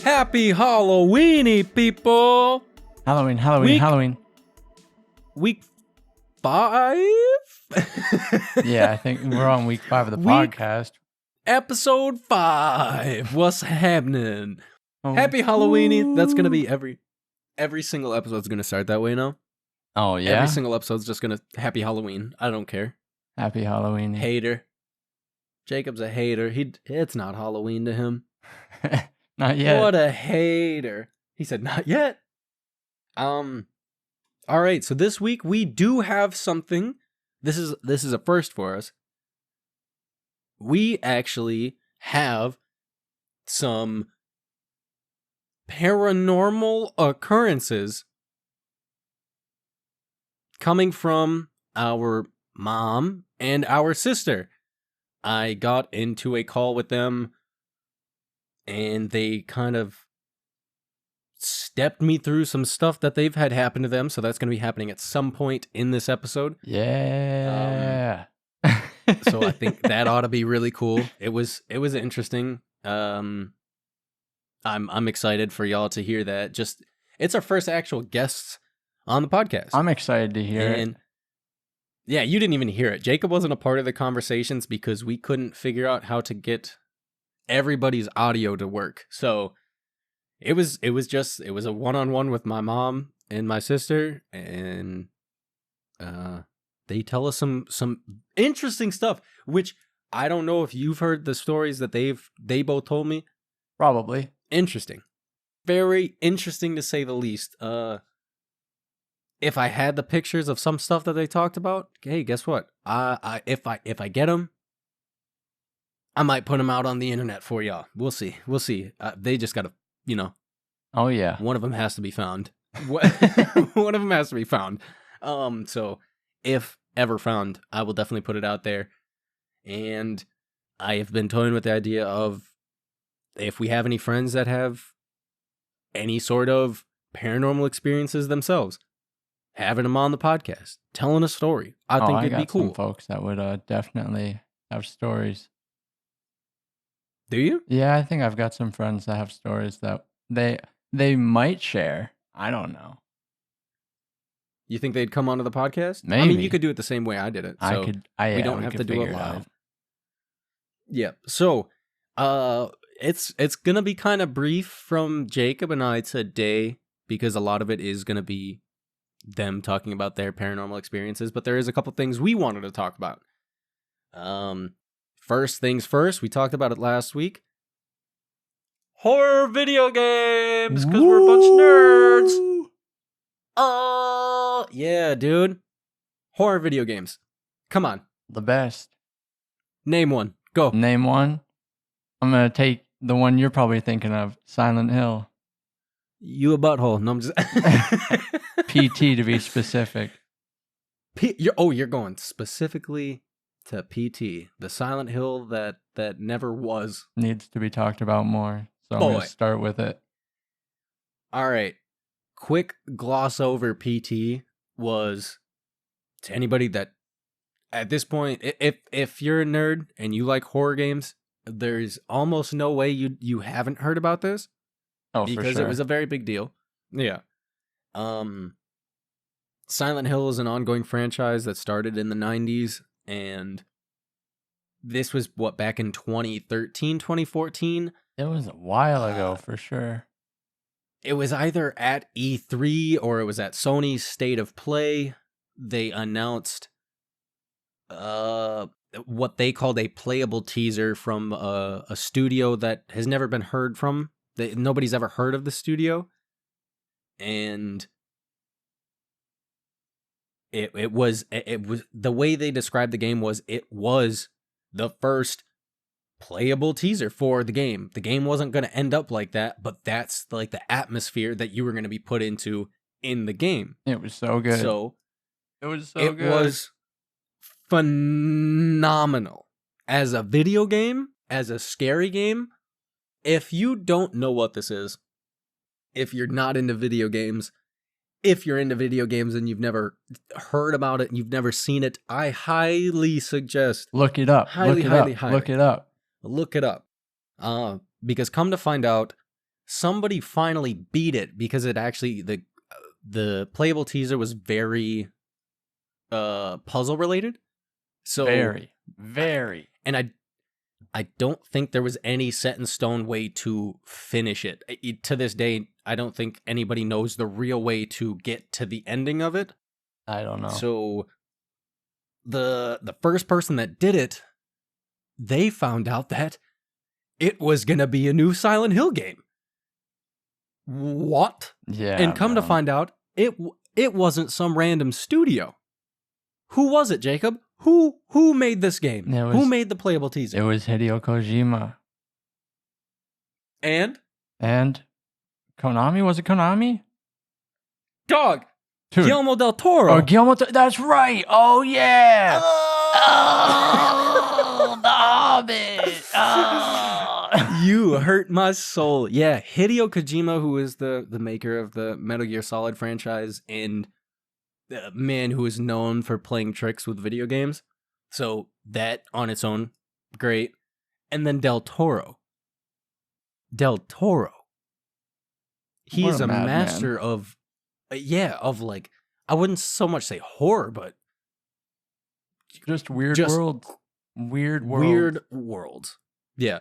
Happy Halloweeny, people! Halloween. Week 5? Yeah, I think we're on week 5 of the Week- podcast. Episode 5. What's happening? Oh. Happy Halloweeny. That's going to be every single episode's going to start that way now. Oh, yeah? Every single episode's just going to Happy Halloween. I don't care. Happy Halloween. Hater. Jacob's a hater. It's not Halloween to him. Not yet. What a hater. He said, not yet. All right, so this week we do have something. This is a first for us. We actually have some paranormal occurrences coming from our mom and our sister. I got into a call with them, and they kind of stepped me through some stuff that they've had happen to them. So that's going to be happening at some point in this episode. Yeah. So I think that ought to be really cool. It was interesting. I'm excited for y'all to hear that. Just it's our first actual guests on the podcast. I'm excited to hear it. Yeah, you didn't even hear it. Jacob wasn't a part of the conversations because we couldn't figure out how to get everybody's audio to work. So it was a one-on-one with my mom and my sister, and they tell us some interesting stuff, which I don't know if you've heard the stories that they both told me. Probably. Interesting. Very interesting to say the least. If I had the pictures of some stuff that they talked about, hey, guess what? If I get them, I might put them out on the internet for y'all. We'll see. They just gotta, Oh, yeah. one of them has to be found. One of them has to be found. So if ever found, I will definitely put it out there. And I have been toying with the idea of if we have any friends that have any sort of paranormal experiences themselves, having them on the podcast, telling a story. I think it'd be cool. Some folks that would definitely have stories. Do you? Yeah, I think I've got some friends that have stories that they might share. I don't know. You think they'd come onto the podcast? Maybe. I mean, you could do it the same way I did it. So we don't have to do it live. out. Yeah. So, it's gonna be kind of brief from Jacob and I today because a lot of it is gonna be them talking about their paranormal experiences, but there is a couple things we wanted to talk about. First things first, we talked about it last week. Horror video games, because we're a bunch of nerds. Oh, yeah, dude. Horror video games. Come on. The best. Name one. Go. Name one. I'm going to take the one you're probably thinking of, Silent Hill. You a butthole. No, I'm just... PT to be specific. You're going specifically to PT, the Silent Hill that never was. Needs to be talked about more. So I'm going to start with it. All right. Quick gloss over PT was to anybody that at this point, if you're a nerd and you like horror games, there's almost no way you haven't heard about this. Oh, because for sure. It was a very big deal. Yeah. Silent Hill is an ongoing franchise that started in the 90s, and this was back in 2013, 2014. It was a while ago, for sure. It was either at E3 or it was at Sony's State of Play. They announced what they called a playable teaser from a studio that has never been heard from. Nobody's ever heard of the studio. And it was the way they described the game was it was the first playable teaser for the game. The game wasn't going to end up like that, but that's like the atmosphere that you were going to be put into in the game. It was so good. It was phenomenal. As a video game, as a scary game, if you don't know what this is, if you're not into video games, if you're into video games and you've never heard about it and you've never seen it, I highly suggest Look it up. Highly, highly, highly. Look it up. look it up. Because come to find out, somebody finally beat it because it actually the playable teaser was very puzzle related. So Very. and I don't think there was any set in stone way to finish it. To this day, I don't think anybody knows the real way to get to the ending of it. I don't know. So the first person that did it, they found out that it was going to be a new Silent Hill game. What? Yeah. And come to find out, it wasn't some random studio. Who was it, Jacob? Who made this game? Who made the playable teaser? It was Hideo Kojima. And Konami? Was it Konami? dog, Dude. Guillermo del Toro. Oh, Guillermo. That's right. Oh yeah. Oh, The Hobbit. Oh. You hurt my soul. Yeah, Hideo Kojima, who is the maker of the Metal Gear Solid franchise and the man who is known for playing tricks with video games. So that on its own, great. And then Del Toro. He's What a a madman. master of, of like, I wouldn't so much say horror, but Just weird Just worlds. Weird worlds. weird worlds. Yeah.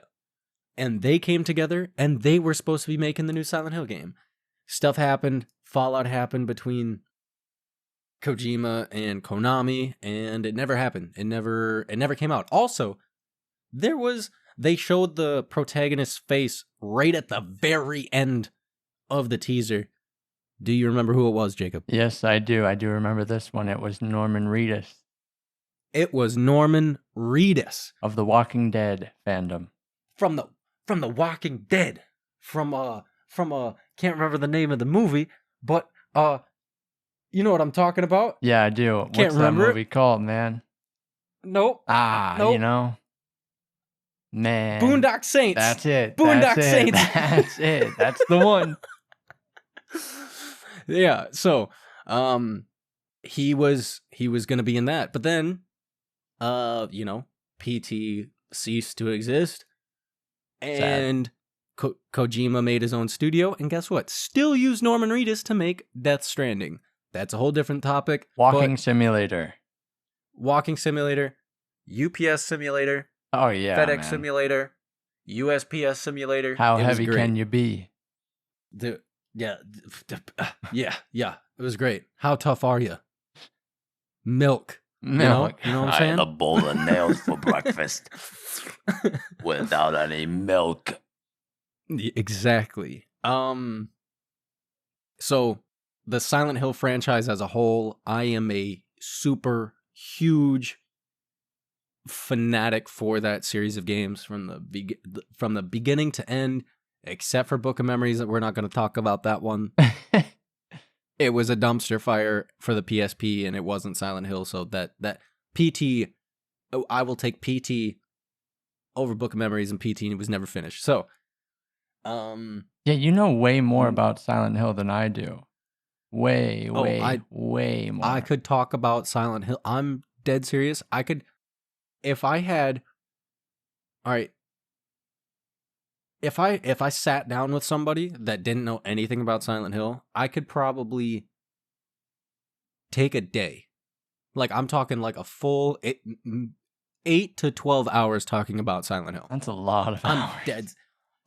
And they came together and they were supposed to be making the new Silent Hill game. Stuff happened, fallout happened between Kojima and Konami, and it never happened. It never came out. Also, they showed the protagonist's face right at the very end of the teaser. Do you remember who it was, Jacob? Yes, I do. I do remember this one. It was Norman Reedus It was Norman Reedus of the Walking Dead fandom. from the Walking Dead, from can't remember the name of the movie, but you know what I'm talking about? Yeah, I do. What's remember that it. movie called, man? Nope. You Nope. know? Man. Boondock Saints. That's it. Boondock That's it. Saints. That's it. That's the one. Yeah, so he was gonna be in that, but then PT ceased to exist, and Kojima made his own studio, and guess what? Still used Norman Reedus to make Death Stranding. That's a whole different topic. Walking but Simulator. Walking Simulator, UPS Simulator, Oh, yeah. FedEx man. Simulator, USPS Simulator. How It was heavy great. can you be? Yeah. It was great. How tough are you? Milk. Milk. You know what I'm saying? I had a bowl of nails for breakfast without any milk. Exactly. So the Silent Hill franchise as a whole, I am a super huge fanatic for that series of games from the beginning to end, except for Book of Memories. That we're not going to talk about that one. It was a dumpster fire for the PSP, and it wasn't Silent Hill. So that PT, I will take PT over Book of Memories, and PT was never finished. So, Yeah, you know way more about Silent Hill than I do. Way more. I could talk about Silent Hill. I'm dead serious. I could, if I had, all right. If I sat down with somebody that didn't know anything about Silent Hill, I could probably take a day. Like, I'm talking like a full 8 to 12 hours talking about Silent Hill. That's a lot of hours.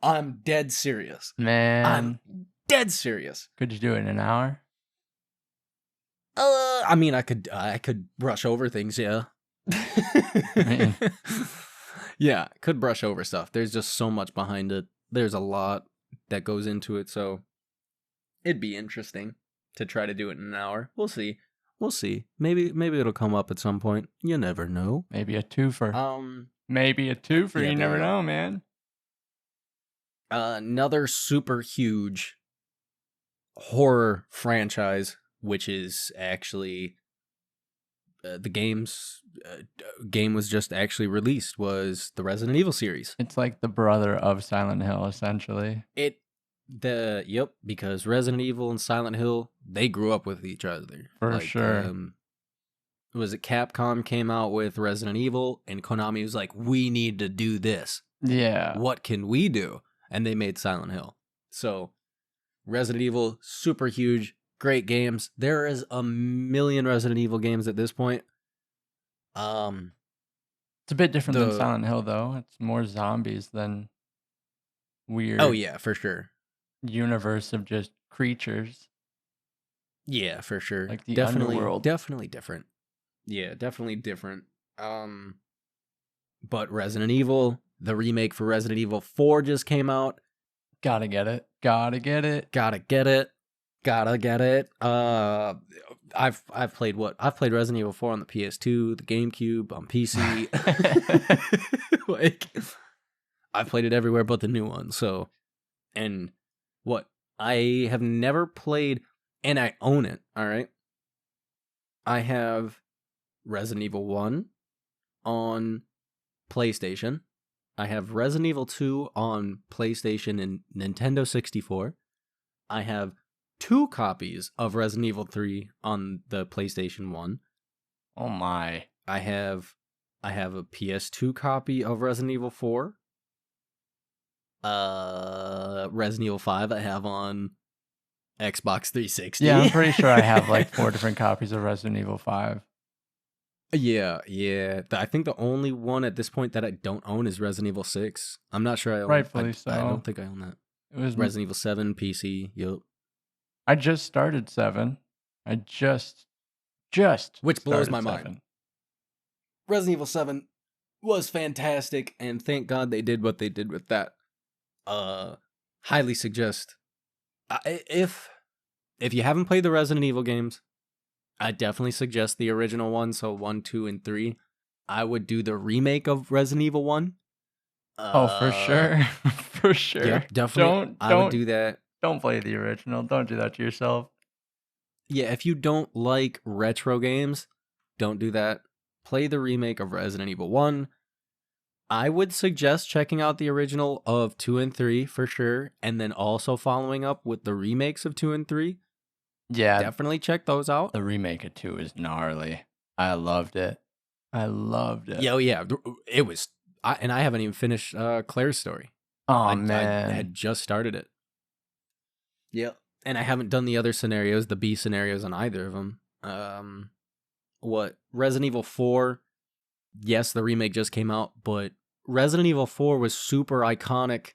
I'm dead serious. Man. I'm dead serious. Could you do it in an hour? I mean, I could brush over things, yeah. Man. Yeah, could brush over stuff. There's just so much behind it. There's a lot that goes into it, so it'd be interesting to try to do it in an hour. We'll see. Maybe it'll come up at some point. You never know. Maybe a twofer. Maybe a twofer. Yeah, you never man. know, man. Another super huge horror franchise, which is actually the game was just actually released, was the Resident Evil series. It's like the brother of Silent Hill, essentially. It Because Resident Evil and Silent Hill, they grew up with each other. For sure. Was it Capcom came out with Resident Evil, and Konami was like, we need to do this. Yeah. What can we do? And they made Silent Hill. So, Resident Evil, super huge, great games. There is a million Resident Evil games at this point. It's a bit different than Silent Hill, though. It's more zombies than weird. Oh, yeah, for sure. Universe of just creatures. Yeah, for sure. Like the underworld. Definitely different. Yeah, definitely different. But Resident Evil, the remake for Resident Evil 4 just came out. Gotta get it. Gotta get it. Gotta get it. Gotta get it. I've played what? I've played Resident Evil 4 on the PS2, the GameCube, on PC. Like, I've played it everywhere but the new one. So, and what? I have never played, and I own it, all right? I have Resident Evil 1 on PlayStation. I have Resident Evil 2 on PlayStation and Nintendo 64. I have 2 copies of Resident Evil 3 on the PlayStation 1. Oh my. I have a PS2 copy of Resident Evil 4. Resident Evil 5 I have on Xbox 360. Yeah, I'm pretty sure I have like 4 different copies of Resident Evil 5. Yeah. I think the only one at this point that I don't own is Resident Evil 6. I'm not sure I own it. Rightfully so. I don't think I own that. It was Resident Evil 7, PC, yup. I just started 7. I just Which blows my 7. mind. Resident Evil 7 was fantastic, and thank God they did what they did with that. Highly suggest. If you haven't played the Resident Evil games, I definitely suggest the original one, so 1, 2, and 3. I would do the remake of Resident Evil 1. Oh, for sure. For sure. Yeah, definitely. I would do that. Don't play the original. Don't do that to yourself. Yeah, if you don't like retro games, don't do that. Play the remake of Resident Evil 1. I would suggest checking out the original of 2 and 3 for sure, and then also following up with the remakes of 2 and 3. Yeah. Definitely check those out. The remake of 2 is gnarly. I loved it. Yeah, it was. And I haven't even finished Claire's story. Oh, man. I had just started it. Yep. And I haven't done the other scenarios, the B scenarios on either of them. Resident Evil 4, yes, the remake just came out, but Resident Evil 4 was super iconic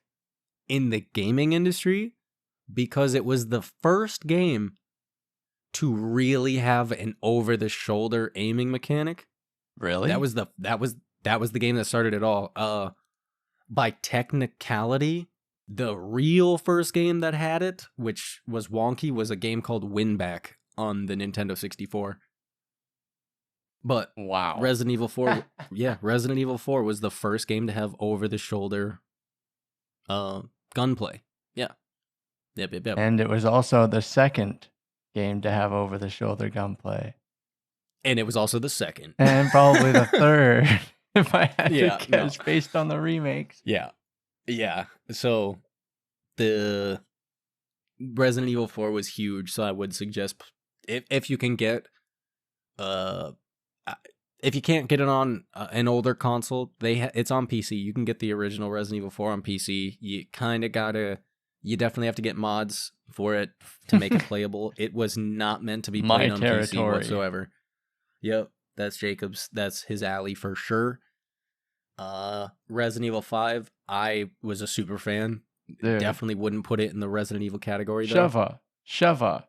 in the gaming industry because it was the first game to really have an over-the-shoulder aiming mechanic. Really? That was the game that started it all. By technicality, the real first game that had it, which was wonky, was a game called Winback on the Nintendo 64. But wow, Resident Evil 4, Resident Evil 4 was the first game to have over-the-shoulder gunplay. Yeah. Yep. And it was also the second game to have over-the-shoulder gunplay. And it was also the second. And probably the third, if I had to guess, based on the remakes. Yeah. So, the Resident Evil 4 was huge, so I would suggest, if you can get... if you can't get it on an older console, it's on PC. You can get the original Resident Evil 4 on PC. You definitely have to get mods for it to make it playable. It was not meant to be played on PC whatsoever. Yep, that's Jacob's. That's his alley for sure. Resident Evil 5, I was a super fan. Dude. Definitely wouldn't put it in the Resident Evil category though. Sheva.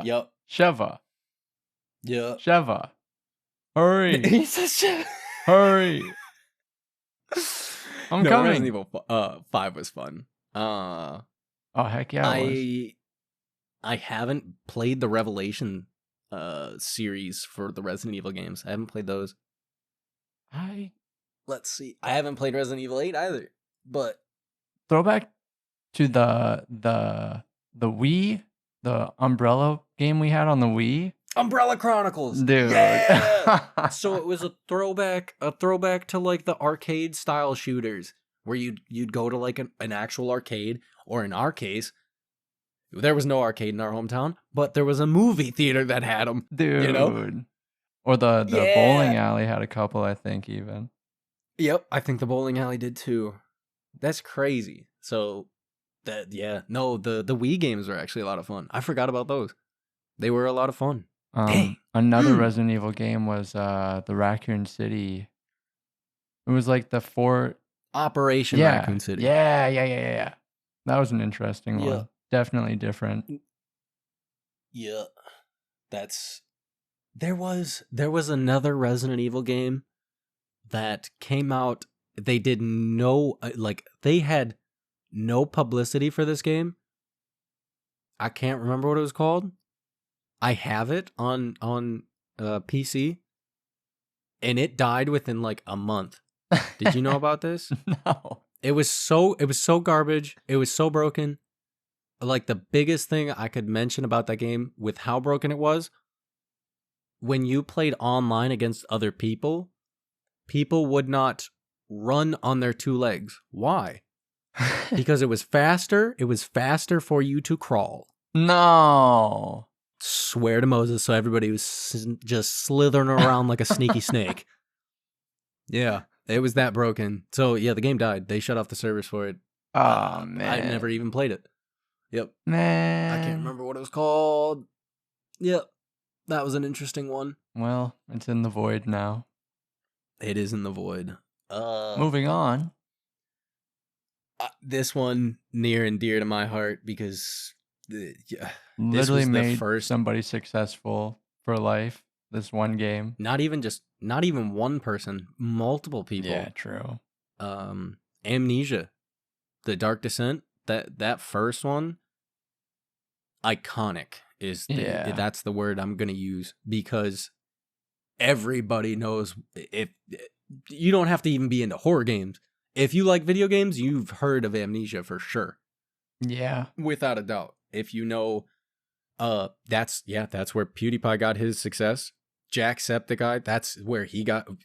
Yep. Sheva. Yep. Sheva. Hurry. He says Sheva. Hurry. I'm coming. Resident Evil 5 was fun. Oh heck yeah. I haven't played the Revelation series for the Resident Evil games. I haven't played those. Let's see. I haven't played Resident Evil 8 either. But throwback to the Wii, the Umbrella game we had on the Wii. Umbrella Chronicles, dude. Yeah! So it was a throwback to like the arcade style shooters where you'd go to like an actual arcade. or in our case, there was no arcade in our hometown, but there was a movie theater that had them. Dude. You know? Or the Yeah. bowling alley had a couple, I think, even. Yep, I think the bowling alley did too. That's crazy. So the Wii games were actually a lot of fun. I forgot about those. They were a lot of fun. Dang. Another Resident Evil game was the Raccoon City. It was like the Operation Raccoon City. Yeah. That was an interesting one. Definitely different. Yeah. There was another Resident Evil game that came out. They did they had no publicity for this game. I can't remember what it was called. I have it on PC, and it died within like a month. Did you know about this? No. It was so garbage. It was so broken. Like, the biggest thing I could mention about that game with how broken it was, when you played online against other people would not run on their two legs. Why? Because it was faster. It was faster for you to crawl. No. Swear to Moses. So everybody was just slithering around like a sneaky snake. Yeah, it was that broken. So yeah, the game died. They shut off the servers for it. Oh, man. I never even played it. Yep. Man. I can't remember what it was called. Yep. That was an interesting one. Well, it's in the void now. It is in the void. Moving on. This one near and dear to my heart because literally made somebody successful for life. This one game. Not even one person, multiple people. Yeah, true. Amnesia, The Dark Descent. That first one, iconic that's the word I'm gonna use, because everybody knows. If you don't have to even be into horror games, if you like video games, you've heard of Amnesia for sure. Yeah, without a doubt. If you know, that's where PewDiePie got his success. Jacksepticeye,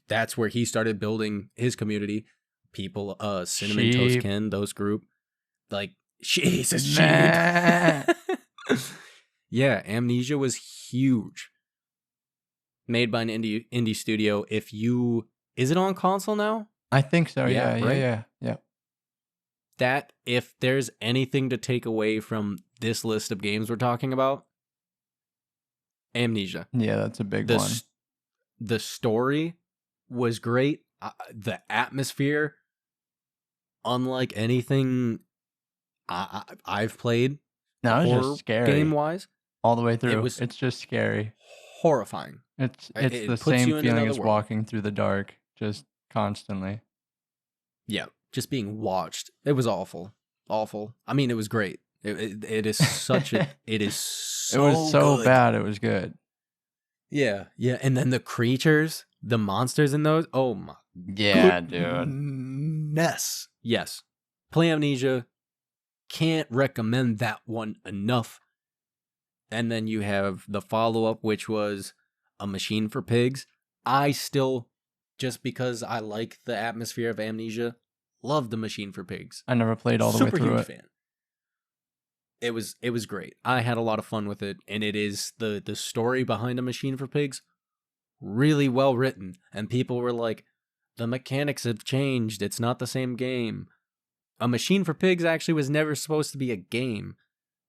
that's where he started building his community. People, Cinnamon Toast Ken, those group, like, she's a sheep. Yeah, Amnesia was huge. Made by an indie studio. Is it on console now? I think so. Yeah, right? Yeah. That, if there's anything to take away from this list of games we're talking about, Amnesia. Yeah, that's a big one. The story was great. The atmosphere, unlike anything I've played. No, it was just scary. Game-wise. All the way through. It's just scary. Horrifying. It's the same feeling as walking through the dark, just constantly. Yeah, just being watched. It was awful. Awful. I mean, it was great. It is such a... It is so It was so good. bad, it was good. Yeah. And then the creatures, the monsters in those, oh my... Yeah, dude. Goodness. Yes. Play Amnesia. Can't recommend that one enough. And then you have the follow-up, which was A Machine for Pigs. I still, just because I like the atmosphere of Amnesia, love The Machine for Pigs. I never played all the way through it. Super huge fan. It was great. I had a lot of fun with it, and it is the story behind A Machine for Pigs, really well written. And people were like, the mechanics have changed. It's not the same game. A Machine for Pigs actually was never supposed to be a game.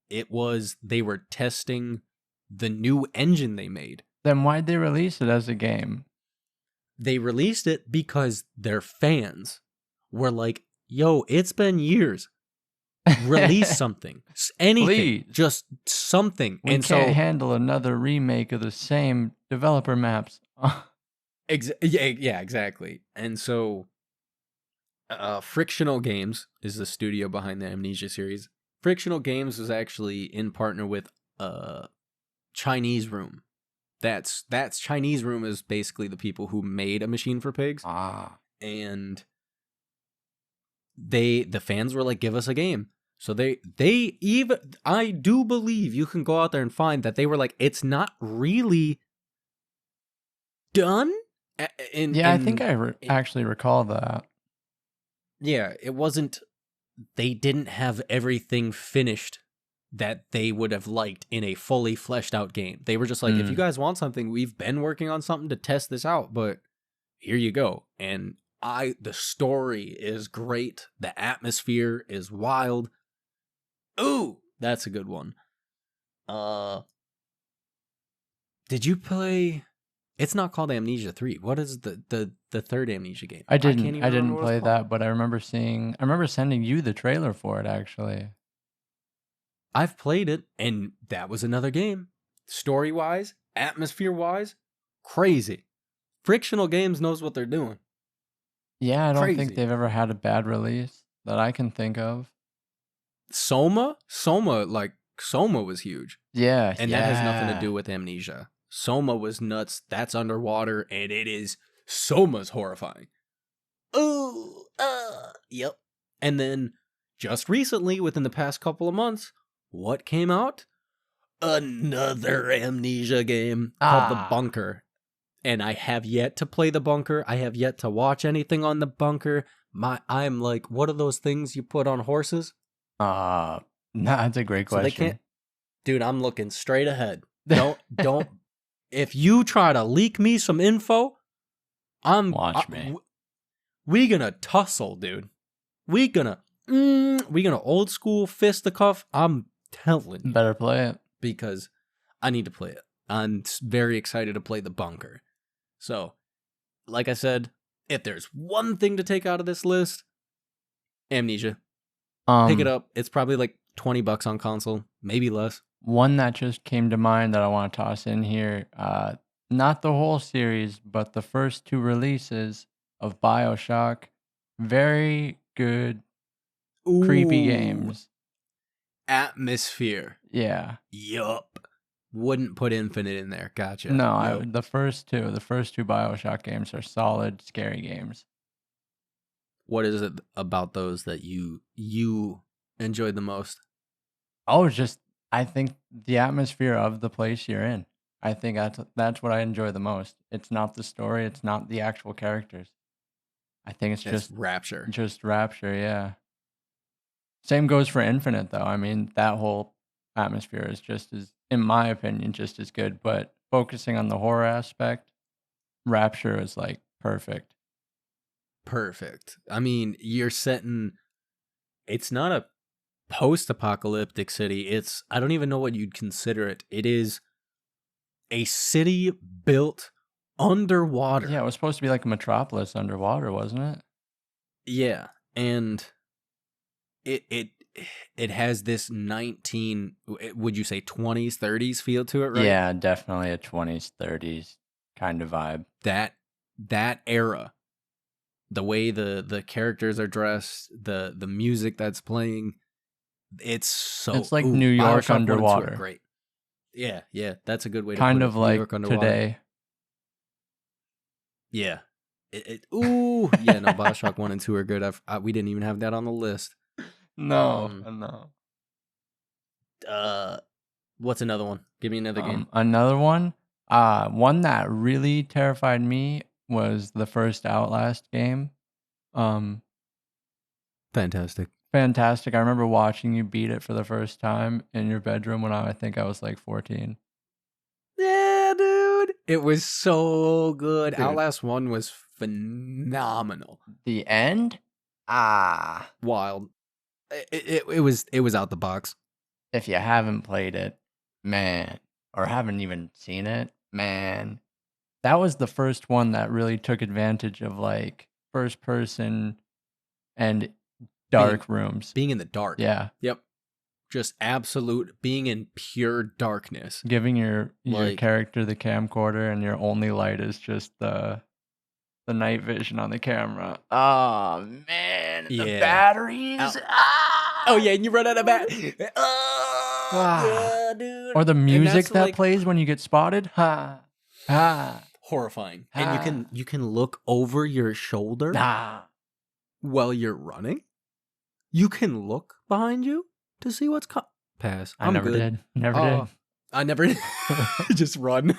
They were testing the new engine they made. Then why'd they release it as a game? They released it because their fans were like, yo, it's been years. Release something. Anything. Please. Just something. We can't handle another remake of the same developer maps. Yeah, exactly. And so Frictional Games is the studio behind the Amnesia series. Frictional Games was actually in partner with Chinese Room. That's Chinese Room is basically the people who made A Machine for Pigs. And the fans were like, give us a game. So they even, I do believe you can go out there and find that they were like, it's not really done. I think I actually recall that. Yeah, it wasn't they didn't have everything finished that they would have liked in a fully fleshed out game. They were just like, if you guys want something, we've been working on something to test this out, but here you go. And the story is great. The atmosphere is wild. Ooh, that's a good one. Did you play? It's not called Amnesia 3. What is the third Amnesia game? I didn't play that, but I remember sending you the trailer for it actually. I've played it, and that was another game. Story-wise, atmosphere-wise, crazy. Frictional Games knows what they're doing. Yeah, I don't think they've ever had a bad release that I can think of. Soma was huge. Yeah, and that has nothing to do with Amnesia. Soma was nuts. That's underwater, and it is Soma's horrifying. Ooh, yep. And then just recently, within the past couple of months, what came out? Another Amnesia game called The Bunker. And I have yet to play The Bunker. I have yet to watch anything on The Bunker. I'm like, what are those things you put on horses? No, that's a great question. So they can't. Dude, I'm looking straight ahead. Don't. If you try to leak me some info, watch me. We gonna tussle, dude. We gonna old school fisticuff. I'm telling you. Better play it. Because I need to play it. I'm very excited to play The Bunker. So, like I said, if there's one thing to take out of this list, Amnesia. Pick it up. It's probably like $20 on console, maybe less. One that just came to mind that I want to toss in here, not the whole series, but the first 2 releases of BioShock. Very good, creepy games. Atmosphere. Yeah. Yup. Wouldn't put Infinite in there. Gotcha. No, the first two BioShock games are solid, scary games. What is it about those that you enjoyed the most? Oh, I think the atmosphere of the place you're in. I think that's what I enjoy the most. It's not the story. It's not the actual characters. I think it's just rapture. Just rapture, yeah. Same goes for Infinite, though. I mean, that whole atmosphere is in my opinion, just as good. But focusing on the horror aspect, Rapture is like perfect. Perfect. I mean, you're setting. It's not a post-apocalyptic city. I don't even know what you'd consider it. It is a city built underwater. Yeah, it was supposed to be like a metropolis underwater, wasn't it? Yeah, and it has this 19, would you say 20s, 30s feel to it, right? Yeah, definitely a 20s, 30s kind of vibe. That era, the way the characters are dressed, the music that's playing, it's like New York BioShock underwater. Great. Yeah, that's a good way to kind put of like today. Yeah. No, BioShock 1 and 2 are good. We didn't even have that on the list. No. What's another one? Give me another game. Another one? One that really terrified me was the first Outlast game. Fantastic. I remember watching you beat it for the first time in your bedroom when I think I was like 14. Yeah, dude. It was so good. Dude. Outlast 1 was phenomenal. The end? Wild. It was out the box. If you haven't played it, man, or haven't even seen it, man, that was the first one that really took advantage of like first person and dark rooms. Being in the dark. Yeah. Yep. Just absolute being in pure darkness. Giving your character the camcorder and your only light is just the night vision on the camera. Oh man, the batteries. Oh yeah, and you run out of batteries. Yeah, dude. Or the music that plays when you get spotted. Horrifying. And you can look over your shoulder while you're running. You can look behind you to see what's pass. I never did. I never just run.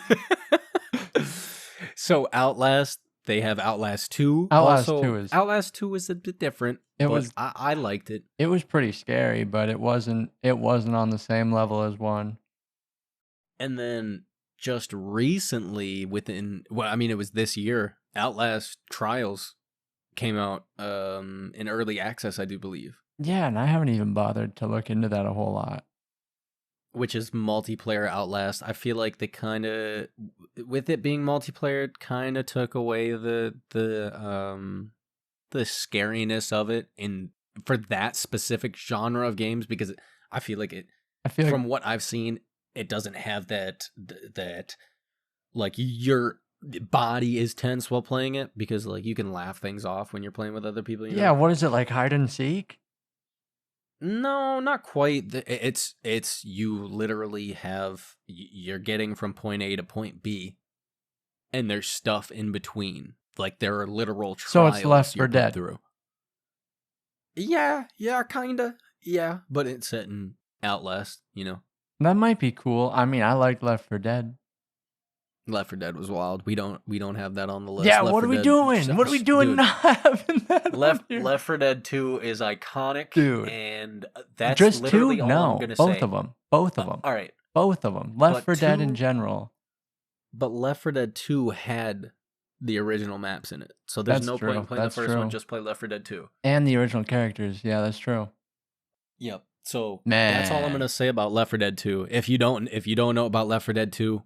So Outlast, They have Outlast 2. Outlast Also, 2 is Outlast 2 is a bit different, it but was I liked it. it was pretty scary, but it wasn't on the same level as 1. And then just recently, it was this year, Outlast Trials came out in early access, I do believe, Yeah, and I haven't even bothered to look into that a whole lot. which is multiplayer Outlast. I feel like they kind of, with it being multiplayer, kind of took away the scariness of it for that specific genre of games, because I feel like I feel like from what I've seen, it doesn't have that like your body is tense while playing it, because like you can laugh things off when you're playing with other people. yeah, what is it, like hide and seek? No, not quite. It's you literally you're getting from point A to point B, and there's stuff in between. Like there are literal trials. So it's Left you're 4 put Dead. through. Yeah, kinda. Yeah, but it's set in Outlast. That might be cool. I mean, I liked Left 4 Dead. Left 4 Dead was wild. We don't have that on the list. Yeah, Left what 4 are we Dead, doing? What are we doing dude, not having that on Left here? Left 4 Dead 2 is iconic, Dude. and that's Just literally 2? all No, I'm gonna both say. of them. Both of them. All right, Both of them. Left But 4 Dead in 2 general. but Left 4 Dead 2 had the original maps in it, so there's That's no true. point in playing That's the first one. true. Just play Left 4 Dead 2. And the original characters. Yeah, that's true. Yep. So that's all I'm Man. gonna say about Left 4 Dead 2. If you don't know about Left 4 Dead 2,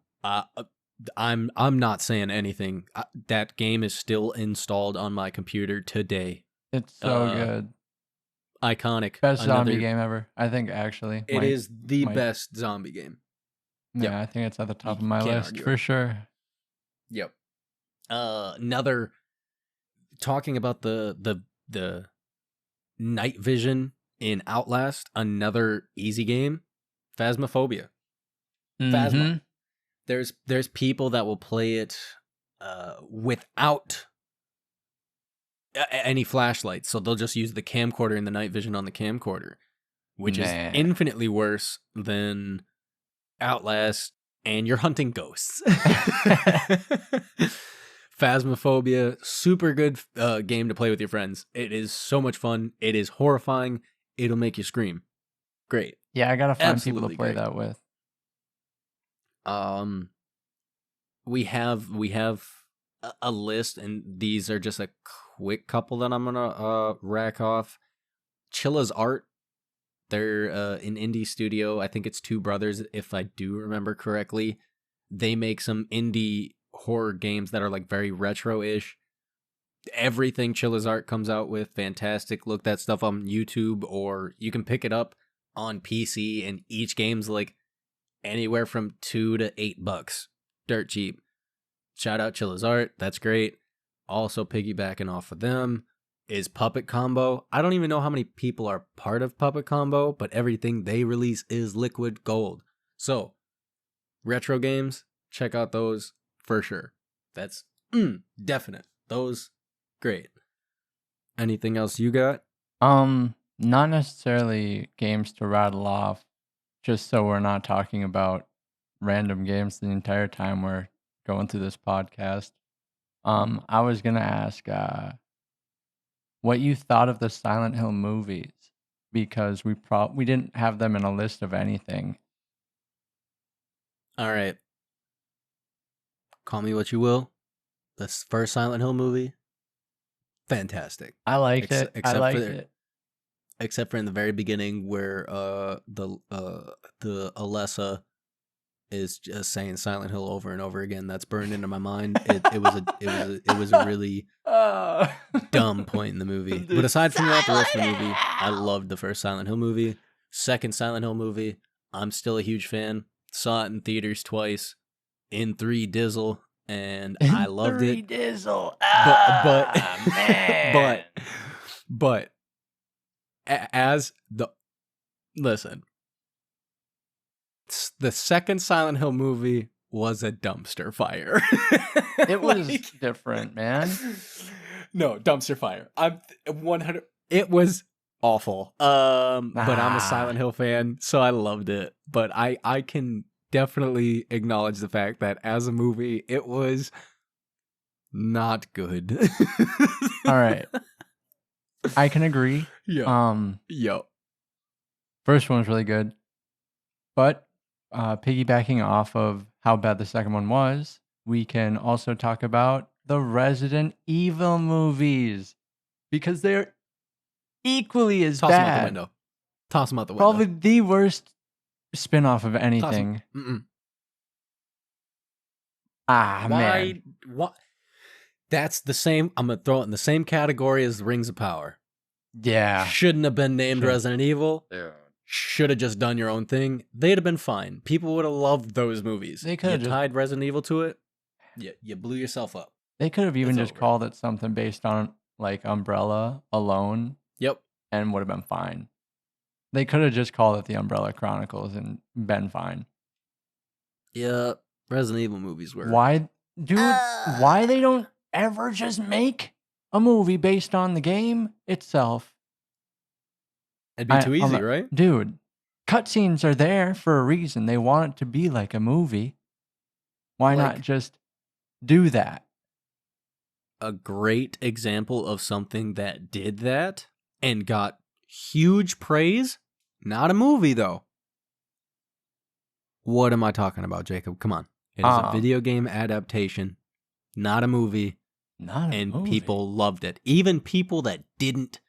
I'm not saying anything. That game is still installed on my computer today. It's so good. Iconic. Best zombie game ever, I think, actually. It is the best zombie game. Yeah, Yep. I think it's at the top You of my can't list argue for it. sure. Yep. Another, talking about the night vision in Outlast, another easy game, Phasmophobia. Phasma. There's people that will play it without any flashlights, so they'll just use the camcorder and the night vision on the camcorder, which is infinitely worse than Outlast, and you're hunting ghosts. Phasmophobia, super good game to play with your friends. It is so much fun. It is horrifying. It'll make you scream. Great. Yeah, I gotta find Absolutely people to play great. that with. We have a list, and these are just a quick couple that I'm gonna rack off. Chilla's Art. They're an indie studio. I think it's two brothers, if I do remember correctly. They make some indie horror games that are like very retro-ish. Everything Chilla's Art comes out with, fantastic. Look that stuff on YouTube, or you can pick it up on PC, and each game's like anywhere from $2 to $8. Dirt cheap. Shout out Chilla's Art. That's great. Also piggybacking off of them is Puppet Combo. I don't even know how many people are part of Puppet Combo, but everything they release is liquid gold. So, retro games, check out those for sure. That's definite. Those, great. Anything else you got? Not necessarily games to rattle off, just so we're not talking about random games the entire time we're going through this podcast. I was gonna ask what you thought of the Silent Hill movies, because we didn't have them in a list of anything. All right. Call me what you will. This first Silent Hill movie, fantastic. I liked it. Except for in the very beginning, where the Alessa is just saying Silent Hill over and over again. That's burned into my mind. It was a really dumb point in the movie. But aside from that, the rest of the movie, I loved the first Silent Hill movie. Second Silent Hill movie, I'm still a huge fan. Saw it in theaters twice, in 3 Dizzle, and I loved it. Dizzle. But as the listen, the second Silent Hill movie was a dumpster fire. It was different, man. No, dumpster fire. I'm 100. It was awful. But I'm a Silent Hill fan, so I loved it. But I can definitely acknowledge the fact that as a movie, it was Not good. All right. I can agree. Yeah. Yo. First one was really good. But piggybacking off of how bad the second one was, we can also talk about the Resident Evil movies because they're equally as Toss them out the bad. window. Toss them out the window. Probably the worst spin-off of Toss 'em- anything. Mm-mm. Man. Why? What? That's the same. I'm gonna throw it in the same category as the Rings of Power. Yeah. Shouldn't have been named Should- Resident Evil. Yeah. Should have just done your own thing. They'd have been fine. People would have loved those movies. They could have You just- tied Resident Evil to it. You blew yourself up. They could have even It's just over. called it something based on like Umbrella alone Yep. and would have been fine. They could have just called it the Umbrella Chronicles and been fine. Yeah. Resident Evil movies were. Why, dude? Why they don't ever just make a movie based on the game itself? It'd be too I'm easy, not- right? Dude, cutscenes are there for a reason. They want it to be like a movie. Why not Like- just do that? A great example of something that did that and got huge praise. Not a movie, though. What am I talking about, Jacob? Come on. It is a video game adaptation, not a movie, Not a and movie. people loved it. Even people that didn't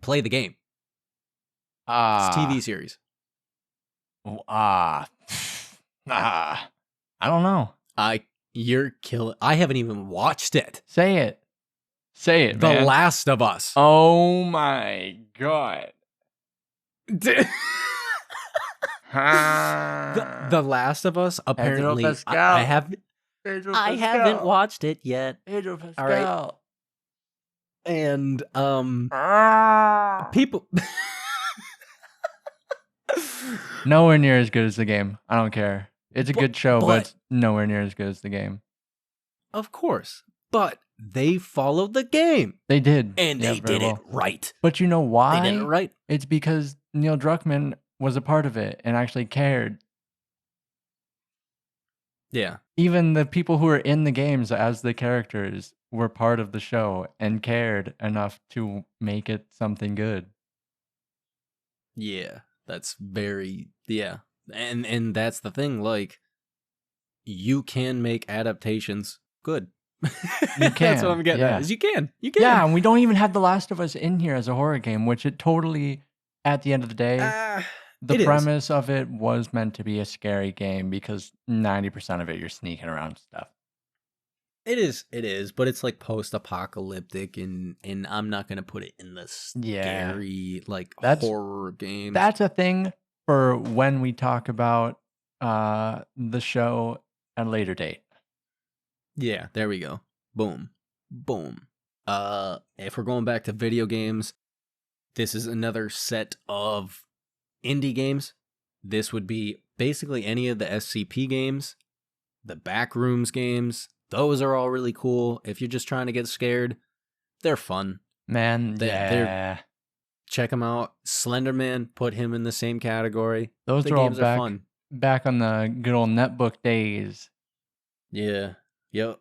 play the game. It's a TV series. I don't know. You're killing. I haven't even watched it. Say it. Say it, The man. Last of Us. Oh my god. The Last of Us. Apparently, Pascal. I haven't watched it yet. Pedro All right. Pascal. And people. Nowhere near as good as the game. I don't care. It's a But- good show, but but- it's nowhere near as good as the game. Of course, but they followed the game They did. and Yeah, they very did it well. right. But you know why? They did it right. It's because Neil Druckmann was a part of it and actually cared. Yeah. Even the people who were in the games as the characters were part of the show and cared enough to make it something good. Yeah. That's very And that's the thing, like you can make adaptations good. You That's what I'm getting yeah. at. Is you can. You can. Yeah, and we don't even have The Last of Us in here as a horror game, which it totally, at the end of the day, the it is. premise of it was meant to be a scary game because 90% of it you're sneaking around stuff. It is, but it's like post-apocalyptic, and I'm not gonna put it in the Yeah. scary That's- horror games. That's a thing for when we talk about the show at a later date. Yeah, there we go. Boom. Boom. If we're going back to video games, this is another set of indie games. This would be basically any of the SCP games, the Backrooms games. Those are all really cool. If you're just trying to get scared, they're fun. Man, They're- yeah. Check them out. Slenderman, put him in the same category. Those The are all games back, are fun. back on the good old netbook days. Yeah. Yep.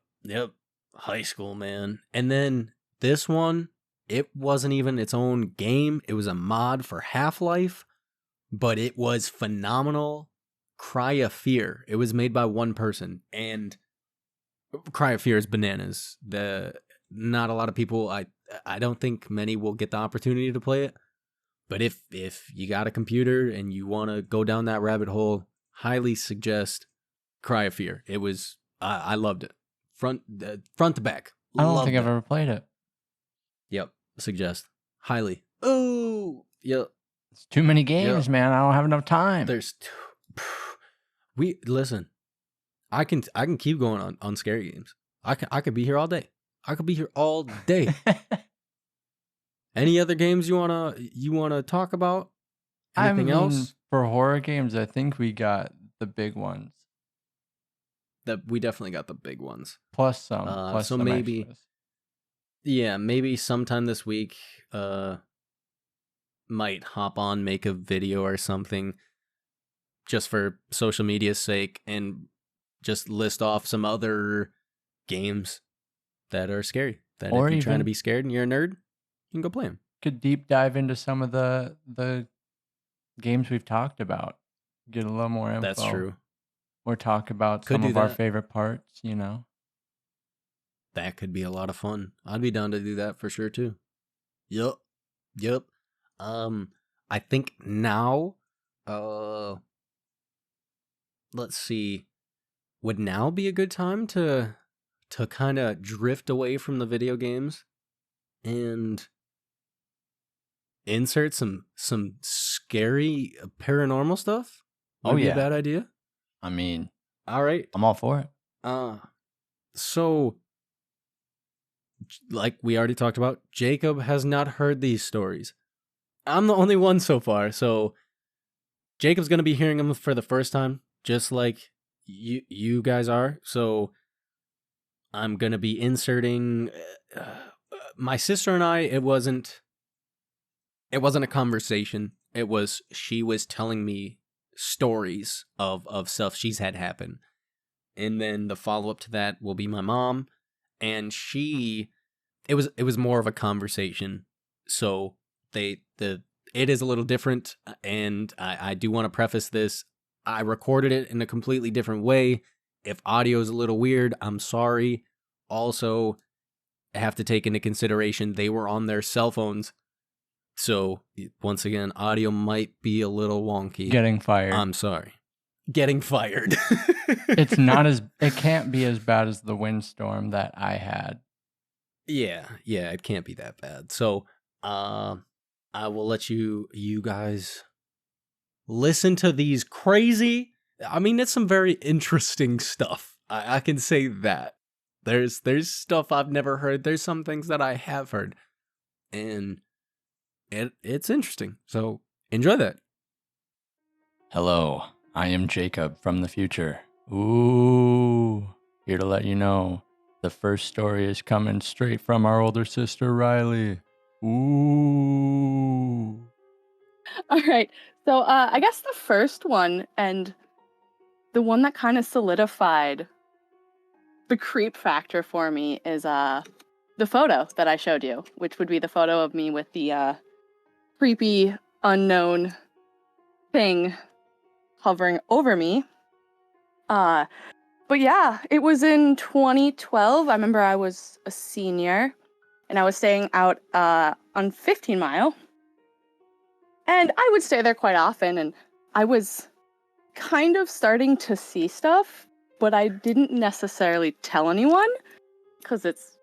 High school, man. And then this one, it wasn't even its own game. It was a mod for Half-Life, but it was phenomenal. Cry of Fear. It was made by one person, and Cry of Fear is bananas. Not a lot of people, I don't think many will get the opportunity to play it. But if you got a computer and you want to go down that rabbit hole, highly suggest Cry of Fear. It was I loved it. Front to back. I don't Loved think I've it. ever played it. Yep, suggest highly. Oh, yep. It's too many games, man. I don't have enough time. There's we listen. I can keep going on scary games. I could be here all day. I could be here all day. Any other games you wanna talk about? Anything else? For horror games, I think we got the big ones. That we definitely got the big ones. Plus some. so some maybe- extras. Yeah, maybe sometime this week, might hop on, make a video or something, just for social media's sake, and just list off some other games that are scary. That Or if you're trying to even be scared and you're a nerd, you can go play them. could deep dive into some of the games we've talked about. Get a little more That's info. true. Or talk about Could some do of our that. favorite parts, you know. That could be a lot of fun. I'd be down to do that for sure too. Yup. Yup. I think now, let's see. Would now be a good time to kind of drift away from the video games and insert some scary paranormal stuff? Would Oh it be a yeah. bad idea? I mean, All right. I'm all for it. So like we already talked about, Jacob has not heard these stories. I'm the only one so far, so Jacob's going to be hearing them for the first time, just like you guys are. So I'm going to be inserting my sister and I. It wasn't a conversation. It was she was telling me stories of stuff she's had happen. And then the follow-up to that will be my mom, and it was more of a conversation. So it is a little different, and I do want to preface this. I recorded it in a completely different way. If audio is a little weird, I'm sorry. Also, I have to take into consideration they were on their cell phones. So, once again, audio might be a little wonky. Getting fired. I'm sorry. Getting fired. It can't be as bad as the windstorm that I had. Yeah, it can't be that bad. So, I will let you guys listen to these crazy. I mean, it's some very interesting stuff. I can say that. There's stuff I've never heard. There's some things that I have heard, and it's interesting. So enjoy that. Hello, I am Jacob from the future. Ooh, here to let you know, the first story is coming straight from our older sister, Riley. Ooh. All right. So I guess the first one, and the one that kind of solidified the creep factor for me, is the photo that I showed you, which would be the photo of me with the creepy unknown thing hovering over me. But yeah, it was in 2012. I remember I was a senior, and I was staying out on 15 Mile. And I would stay there quite often, and I was kind of starting to see stuff, but I didn't necessarily tell anyone, because it's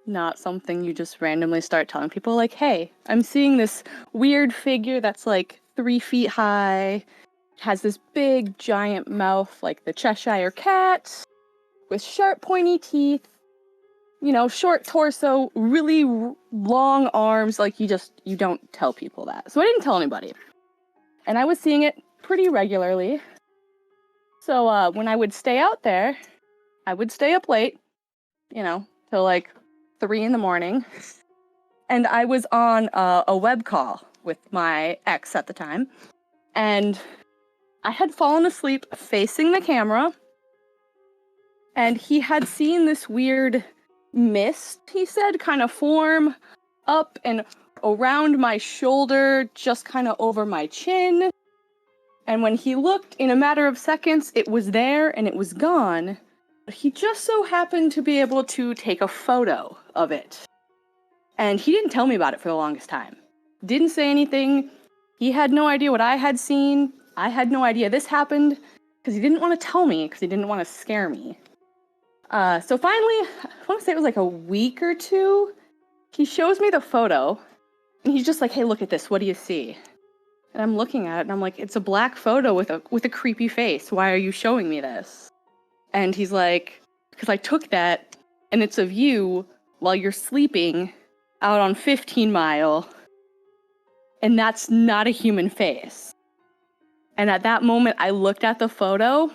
not something you just randomly start telling people, like, hey, I'm seeing this weird figure that's like 3 feet high, has this big giant mouth like the Cheshire Cat, with sharp pointy teeth, short torso, really long arms. Like, you don't tell people that. So I didn't tell anybody. And I was seeing it pretty regularly. So when I would stay out there, I would stay up late, till like 3 a.m. And I was on a web call with my ex at the time. And I had fallen asleep facing the camera. And he had seen this weird mist, he said, kind of form up and around my shoulder, just kind of over my chin. And when he looked, in a matter of seconds, it was there and it was gone. He just so happened to be able to take a photo of it. And he didn't tell me about it for the longest time. Didn't say anything. He had no idea what I had seen. I had no idea this happened, because he didn't want to tell me, because he didn't want to scare me. So finally, I want to say it was like a week or two, he shows me the photo, and he's just like, hey, look at this, what do you see? And I'm looking at it, and I'm like, it's a black photo with a creepy face. Why are you showing me this? And he's like, because I took that, and it's of you while you're sleeping out on 15 Mile, and that's not a human face. And at that moment, I looked at the photo,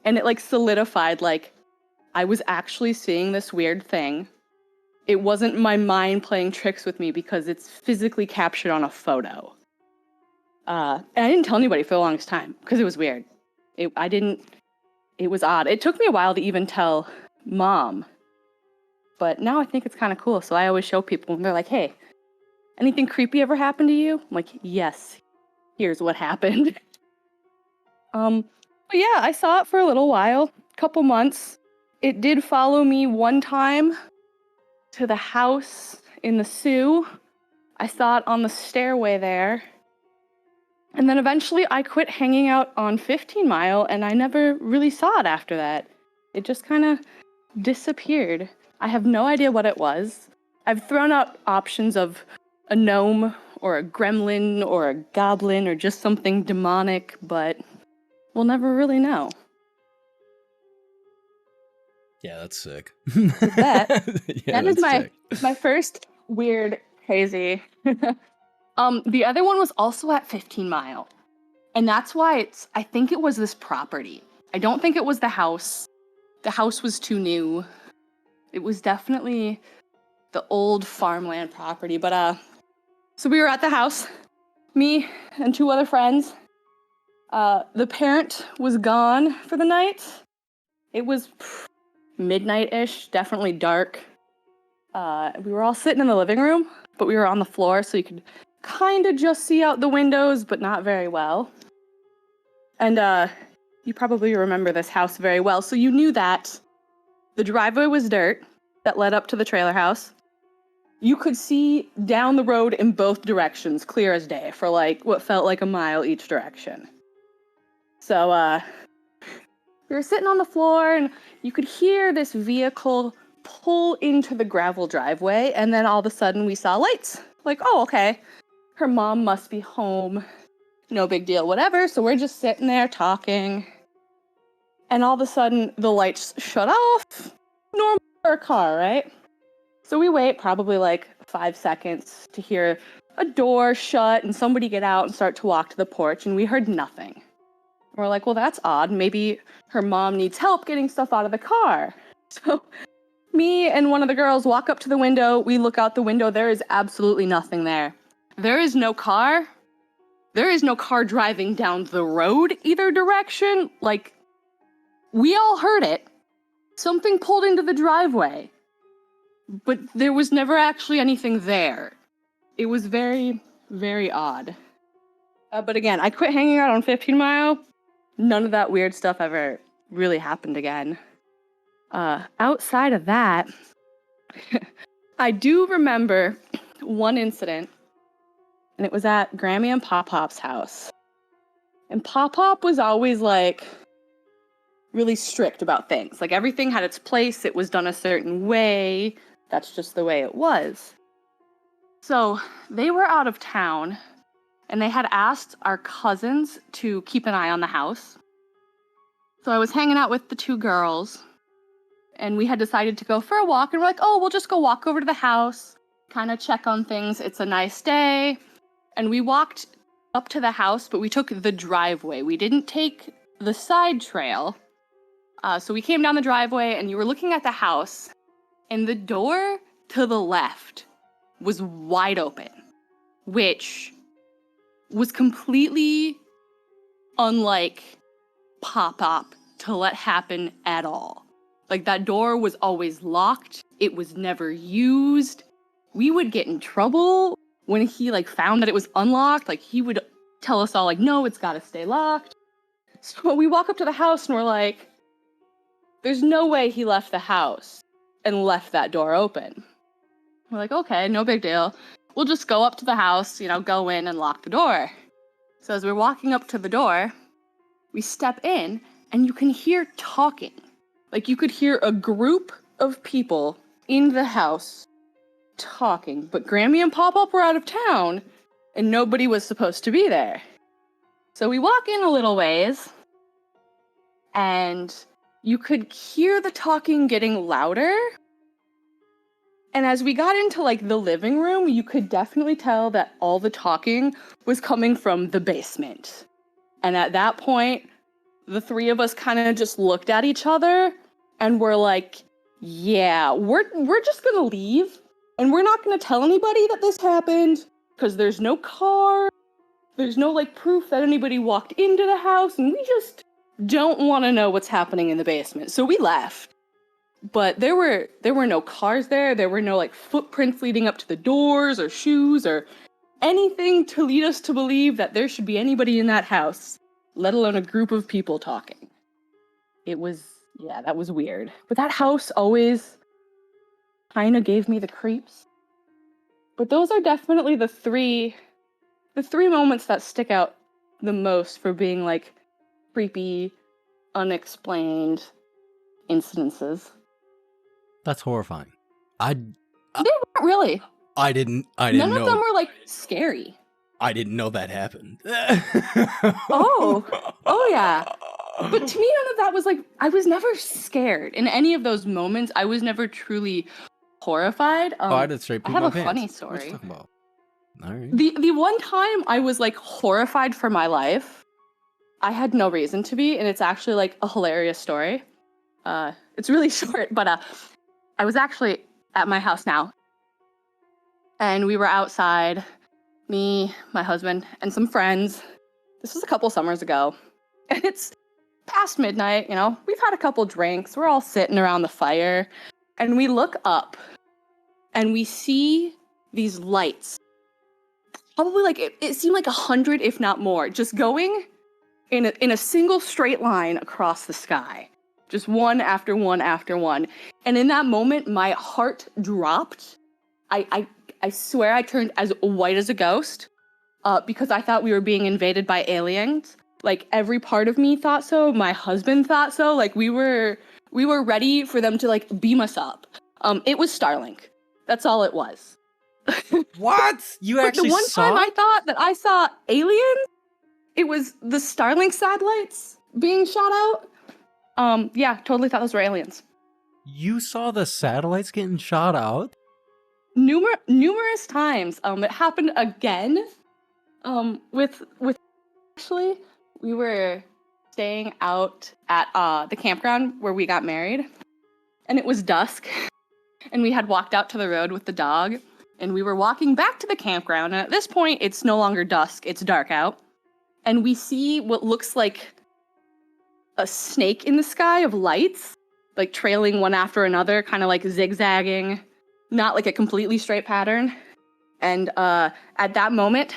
and it like solidified, like, I was actually seeing this weird thing. It wasn't my mind playing tricks with me, because it's physically captured on a photo. And I didn't tell anybody for the longest time, because it was weird. It was odd. It took me a while to even tell Mom. But now I think it's kind of cool. So I always show people, and they're like, hey, anything creepy ever happened to you? I'm like, yes, here's what happened. But yeah, I saw it for a little while, couple months. It did follow me one time to the house in the Sioux. I saw it on the stairway there. And then eventually I quit hanging out on 15 Mile, and I never really saw it after that. It just kind of disappeared. I have no idea what it was. I've thrown out options of a gnome or a gremlin or a goblin or just something demonic, but we'll never really know. Yeah, that's sick. That Yeah, is that's sick. my first weird, crazy. The other one was also at 15 Mile. And that's why I think it was this property. I don't think it was the house. The house was too new. It was definitely the old farmland property. But so we were at the house, me and two other friends. The parent was gone for the night. It was midnight-ish, definitely dark. We were all sitting in the living room, but we were on the floor, so you could kind of just see out the windows, but not very well. And you probably remember this house very well, so you knew that the driveway was dirt that led up to the trailer house. You could see down the road in both directions, clear as day, for like what felt like a mile each direction. So we were sitting on the floor, and you could hear this vehicle pull into the gravel driveway, and then all of a sudden we saw lights. Like, oh, okay, her mom must be home. No big deal, whatever. So we're just sitting there talking, and all of a sudden the lights shut off. Normal for a car, right? So we wait probably like 5 seconds to hear a door shut and somebody get out and start to walk to the porch, and we heard nothing. We're like, well, that's odd. Maybe her mom needs help getting stuff out of the car. So me and one of the girls walk up to the window. We look out the window. There is absolutely nothing there. There is no car. There is no car driving down the road either direction. Like, we all heard it. Something pulled into the driveway. But there was never actually anything there. It was very, very odd. But again, I quit hanging out on 15 Mile. None of that weird stuff ever really happened again. Outside of that, I do remember one incident, and it was at Grammy and Pop Pop's house. And Pop Pop was always like really strict about things. Like everything had its place, it was done a certain way. That's just the way it was. So they were out of town, and they had asked our cousins to keep an eye on the house. So I was hanging out with the two girls, and we had decided to go for a walk, and we're like, oh, we'll just go walk over to the house, kind of check on things. It's a nice day. And we walked up to the house, but we took the driveway. We didn't take the side trail. So we came down the driveway, and you were looking at the house, and the door to the left was wide open, which was completely unlike Pop-Pop to let happen at all. Like, that door was always locked. It was never used. We would get in trouble when he, like, found that it was unlocked. Like, he would tell us all, like, no, it's gotta stay locked. So we walk up to the house, and we're like, there's no way he left the house and left that door open. We're like, okay, no big deal. We'll just go up to the house, go in and lock the door. So as we're walking up to the door, we step in, and you can hear talking. Like, you could hear a group of people in the house talking, but Grammy and Pop-Up were out of town, and nobody was supposed to be there. So we walk in a little ways, and you could hear the talking getting louder. And as we got into, like, the living room, you could definitely tell that all the talking was coming from the basement. And at that point, the three of us kind of just looked at each other, and we're like, yeah, we're just gonna leave, and we're not gonna tell anybody that this happened, because there's no car, there's no, like, proof that anybody walked into the house, and we just don't want to know what's happening in the basement. So we left. but there were no cars there. There were no like footprints leading up to the doors or shoes or anything to lead us to believe that there should be anybody in that house, let alone a group of people talking. It was, yeah, that was weird. But that house always kind of gave me the creeps. But those are definitely the three moments that stick out the most for being like creepy, unexplained incidences. That's horrifying. They weren't really. I didn't None know. of them were like scary. I didn't know that happened. Oh yeah. But to me, none of that was like, I was never scared in any of those moments. I was never truly horrified. I did straight I poop have my a pants. funny What you story. talking about? All right. The one time I was like horrified for my life, I had no reason to be, and it's actually like a hilarious story. It's really short, but I was actually at my house now, and we were outside, me, my husband, and some friends. This was a couple summers ago, and it's past midnight, you know, we've had a couple drinks, we're all sitting around the fire, and we look up, and we see these lights, probably like, it seemed like 100, if not more, just going in a single straight line across the sky. Just one after one after one. And in that moment, my heart dropped. I swear I turned as white as a ghost because I thought we were being invaded by aliens. Like, every part of me thought so. My husband thought so. Like, we were ready for them to, like, beam us up. It was Starlink. That's all it was. What? You But actually the one saw time I it? thought that I saw aliens, it was the Starlink satellites being shot out. Yeah, totally thought those were aliens. You saw the satellites getting shot out? Numerous times. It happened again. With actually, we were staying out at the campground where we got married, and it was dusk, and we had walked out to the road with the dog, and we were walking back to the campground, and at this point, it's no longer dusk, it's dark out, and we see what looks like a snake in the sky of lights, like trailing one after another, kind of like zigzagging, not like a completely straight pattern. And at that moment,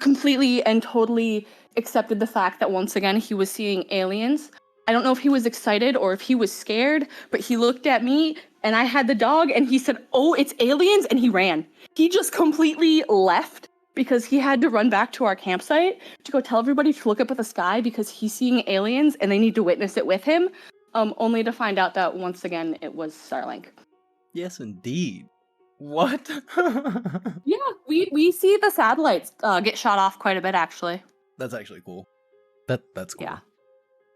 completely and totally accepted the fact that once again he was seeing aliens. I don't know if he was excited or if he was scared, but he looked at me and I had the dog and he said, "Oh, it's aliens," and he ran. He just completely left because he had to run back to our campsite to go tell everybody to look up at the sky because he's seeing aliens and they need to witness it with him, only to find out that once again it was Starlink. Yes, indeed. What? Yeah, we see the satellites get shot off quite a bit, actually. That's actually cool. That's cool. Yeah.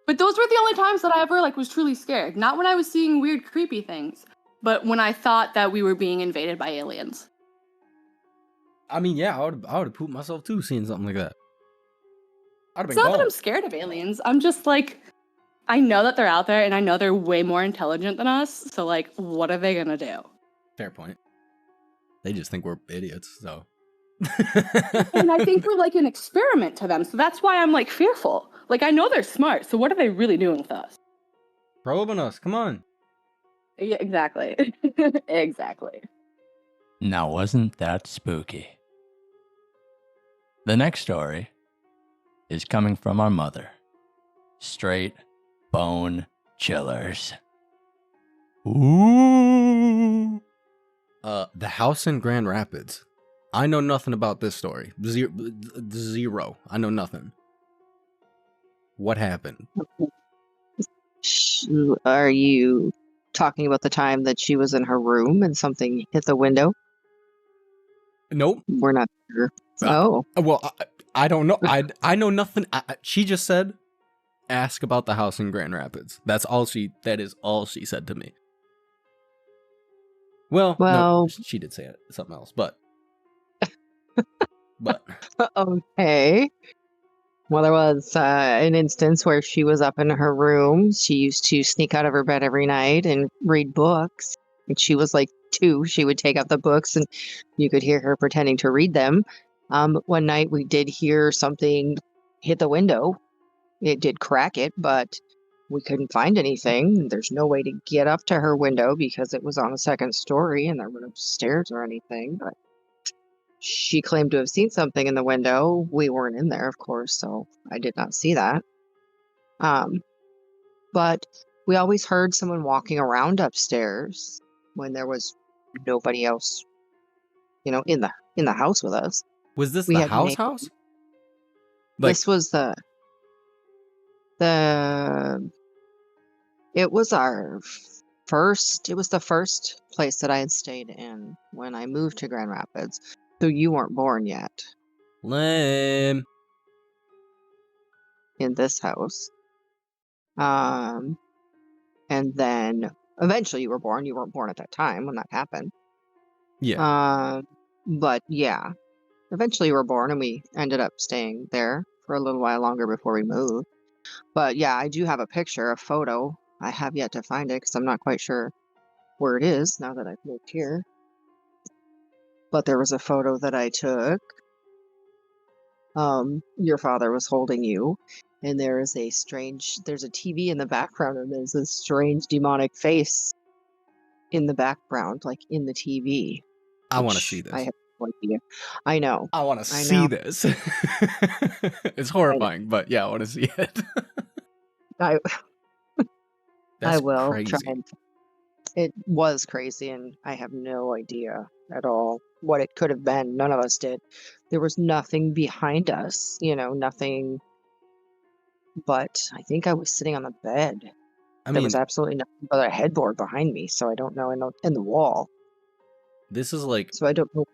But those were the only times that I ever like was truly scared. Not when I was seeing weird, creepy things, but when I thought that we were being invaded by aliens. I mean, yeah, I would have pooped myself too seeing something like that. I'd have It's been not that gone. I'm scared of aliens. I'm just like, I know that they're out there and I know they're way more intelligent than us. So like, what are they gonna do? Fair point. They just think we're idiots, so. And I think we're like an experiment to them. So that's why I'm like fearful. Like, I know they're smart. So what are they really doing with us? Probing us, come on. Yeah, exactly. Exactly. Now, wasn't that spooky? The next story is coming from our mother. Straight bone chillers. Ooh. The house in Grand Rapids. I know nothing about this story. Zero. I know nothing. What happened? Are you talking about the time that she was in her room and something hit the window? Nope. We're not sure. Uh, Oh, Well, I don't know. I know nothing. She just said, "Ask about the house in Grand Rapids." That is all she said to me. Well, no, Well- she did say something else, but okay. Well, there was an instance where she was up in her room. She used to sneak out of her bed every night and read books. And she was like 2. She would take out the books and you could hear her pretending to read them. One night we did hear something hit the window. It did crack it, but we couldn't find anything. There's no way to get up to her window because it was on the second story and there were no stairs or anything. But she claimed to have seen something in the window. We weren't in there, of course, so I did not see that. But we always heard someone walking around upstairs when there was nobody else, in the house with us. Was this We the had house? Like, This was the it was the first place that I had stayed in when I moved to Grand Rapids. So you weren't born yet lame. in this house. And then eventually you were born. You weren't born at that time when that happened. Yeah. But yeah, eventually you were born and we ended up staying there for a little while longer before we moved. But yeah, I do have a picture, a photo. I have yet to find it because I'm not quite sure where it is now that I've moved here. But there was a photo that I took. Your father was holding you, and there's a TV in the background, and there's a strange demonic face in the background, like in the TV. I want to which see this. I have no idea. I know. I want to I see know. this. It's horrifying, but yeah, I want to see it. I That's will crazy. try and. It was crazy, and I have no idea at all what it could have been. None of us did. There was nothing behind us, nothing. But I think I was sitting on the bed. I There mean, was absolutely nothing but a headboard behind me, so I don't know, in the wall. this is like So I don't know.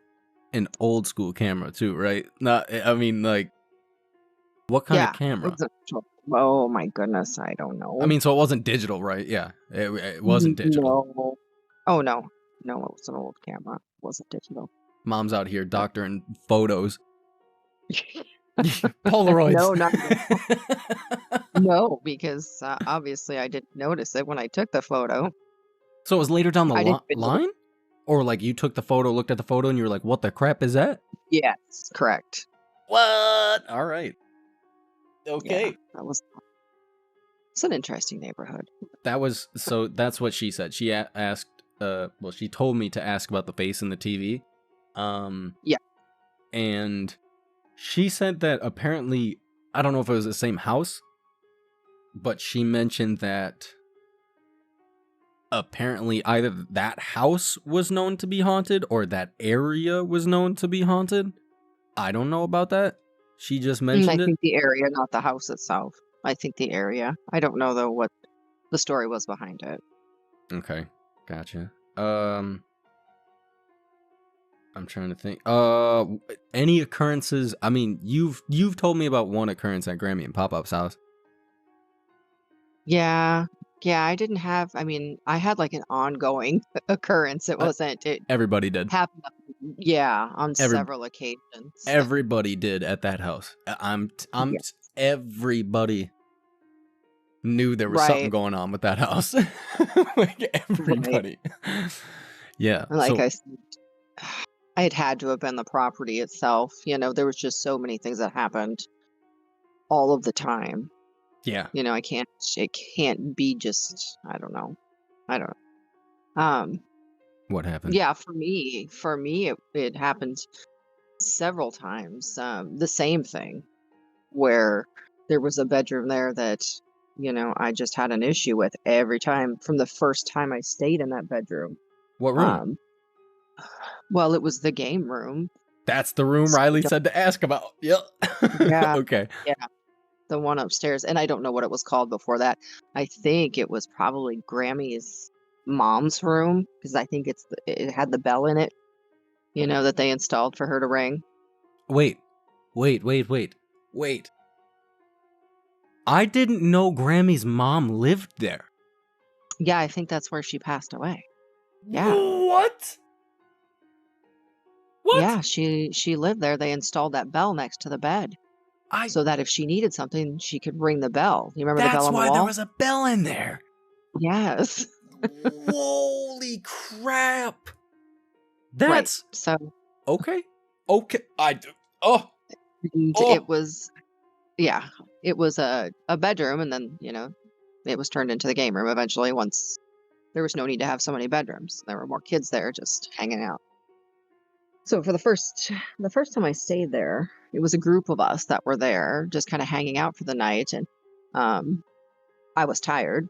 an old school camera too, right? I mean, like, what kind of camera? Oh my goodness, I don't know. I mean, so it wasn't digital, right? Yeah, it wasn't digital. No. Oh no, it was an old camera. It wasn't digital. Mom's out here doctoring photos. Polaroids. No, not no, because obviously I didn't notice it when I took the photo. So it was later down the I didn't even line? Or like you took the photo, looked at the photo, and you were like, what the crap is that? Yes, correct. What? All right. Okay. Yeah, it's an interesting neighborhood. So that's what she said. She asked, she told me to ask about the face in the TV. Yeah. And she said that apparently, I don't know if it was the same house, but she mentioned that apparently either that house was known to be haunted or that area was known to be haunted. I don't know about that. She just mentioned I it. think the area, not the house itself. I think the area. I don't know though what the story was behind it. Okay, gotcha. I'm trying to think. Any occurrences? I mean, you've told me about one occurrence at Grammy and Pop-Up's house. Yeah, I didn't have. I mean, I had like an ongoing occurrence. It wasn't. It Everybody did. happened. Yeah, on several occasions. Everybody did at that house. Everybody knew there was something going on with that house. Like everybody. Yeah. Like I said, it had to have been the property itself. There was just so many things that happened all of the time. Yeah. It can't be just, I don't know. What happened? Yeah, for me, it happened several times. The same thing where there was a bedroom there that, I just had an issue with every time from the first time I stayed in that bedroom. What room? Well, it was the game room. That's the room Riley said to ask about. Yep. Yeah. Okay. Yeah. The one upstairs. And I don't know what it was called before that. I think it was probably Grammy's mom's room because I think it had the bell in it, that they installed for her to ring. Wait. I didn't know Grammy's mom lived there. Yeah, I think that's where she passed away. Yeah. What? Yeah, she lived there. They installed that bell next to the bed. So that if she needed something, she could ring the bell. You remember the bell on the wall? That's why there was a bell in there. Yes. Holy crap. That's right. So okay. I do. Oh. It was, yeah, it was a bedroom, and then it was turned into the game room eventually once there was no need to have so many bedrooms. There were more kids there just hanging out. So for the first time I stayed there, it was a group of us that were there just kind of hanging out for the night, and I was tired.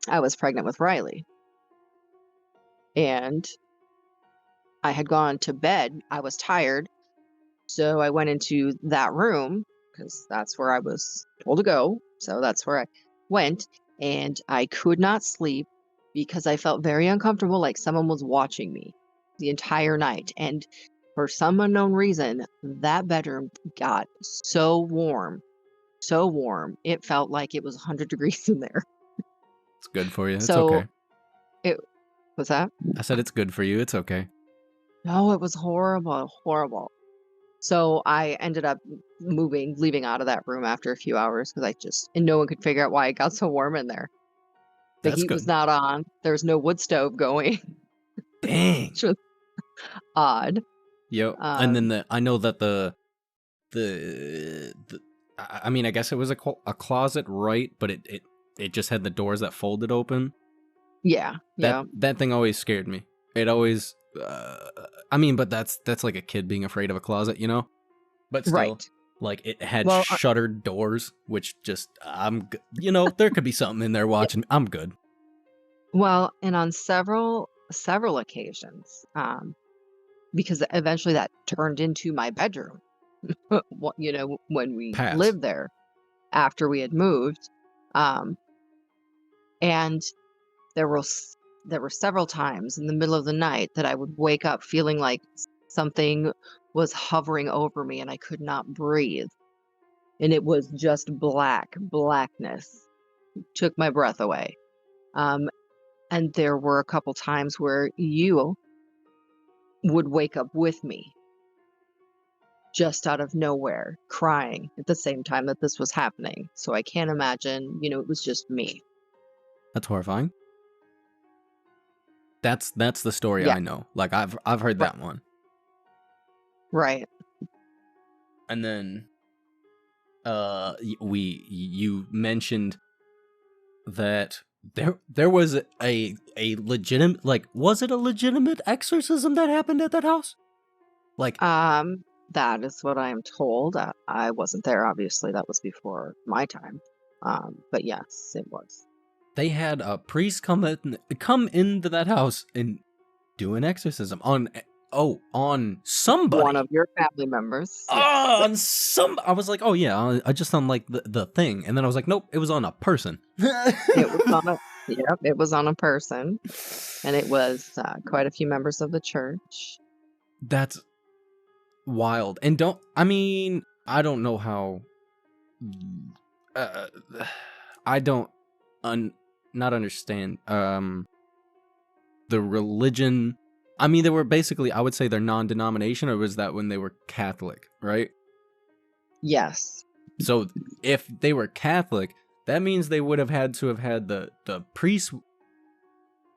I was pregnant with Riley, and I had gone to bed. I was tired, so I went into that room because that's where I was told to go. So that's where I went, and I could not sleep because I felt very uncomfortable, like someone was watching me the entire night. And for some unknown reason, that bedroom got so warm, it felt like it was 100 degrees in there. It's good for you. It's So okay. it was that. I said it's good for you. It's okay. No, it was horrible, horrible. So I ended up leaving out of that room after a few hours because and no one could figure out why it got so warm in there. The That's heat was good. not on. There was no wood stove going, Dang. which was odd. Yo, and then I know that the I mean, I guess it was a closet, right? But it just had the doors that folded open. Yeah, yeah. That thing always scared me. It always, I mean, but that's like a kid being afraid of a closet, you know? But still, Right. like it had Well, shuttered doors, which just you know, there could be something in there watching. I'm good. Well, and on several occasions, because eventually that turned into my bedroom. You know, when we Pass. lived there after we had moved, and there were several times in the middle of the night that I would wake up feeling like something was hovering over me and I could not breathe, and it was just blackness took my breath away. And there were a couple times where you would wake up with me just out of nowhere, crying at the same time that this was happening. So I can't imagine, you know, it was just me. That's horrifying. That's the story Yeah. I know. Like I've heard that one. Right. And then you mentioned that there was a legitimate, like, was it a legitimate exorcism that happened at that house? Like That is what I am told. I wasn't there, obviously. That was before my time. But yes, it was. they had a priest come into that house and do an exorcism on somebody. One of your family members. Oh, on some. I was like, oh yeah, I just on like the thing, and then I was like, nope, it was on a person. It was on a it was on a person, and it was quite a few members of the church. That's wild. And I don't know how. I don't not understand the religion. I mean, they were basically, I would say they're non-denomination, or was that when they were Catholic, right? Yes. So if they were Catholic, that means they would have had to have had the priest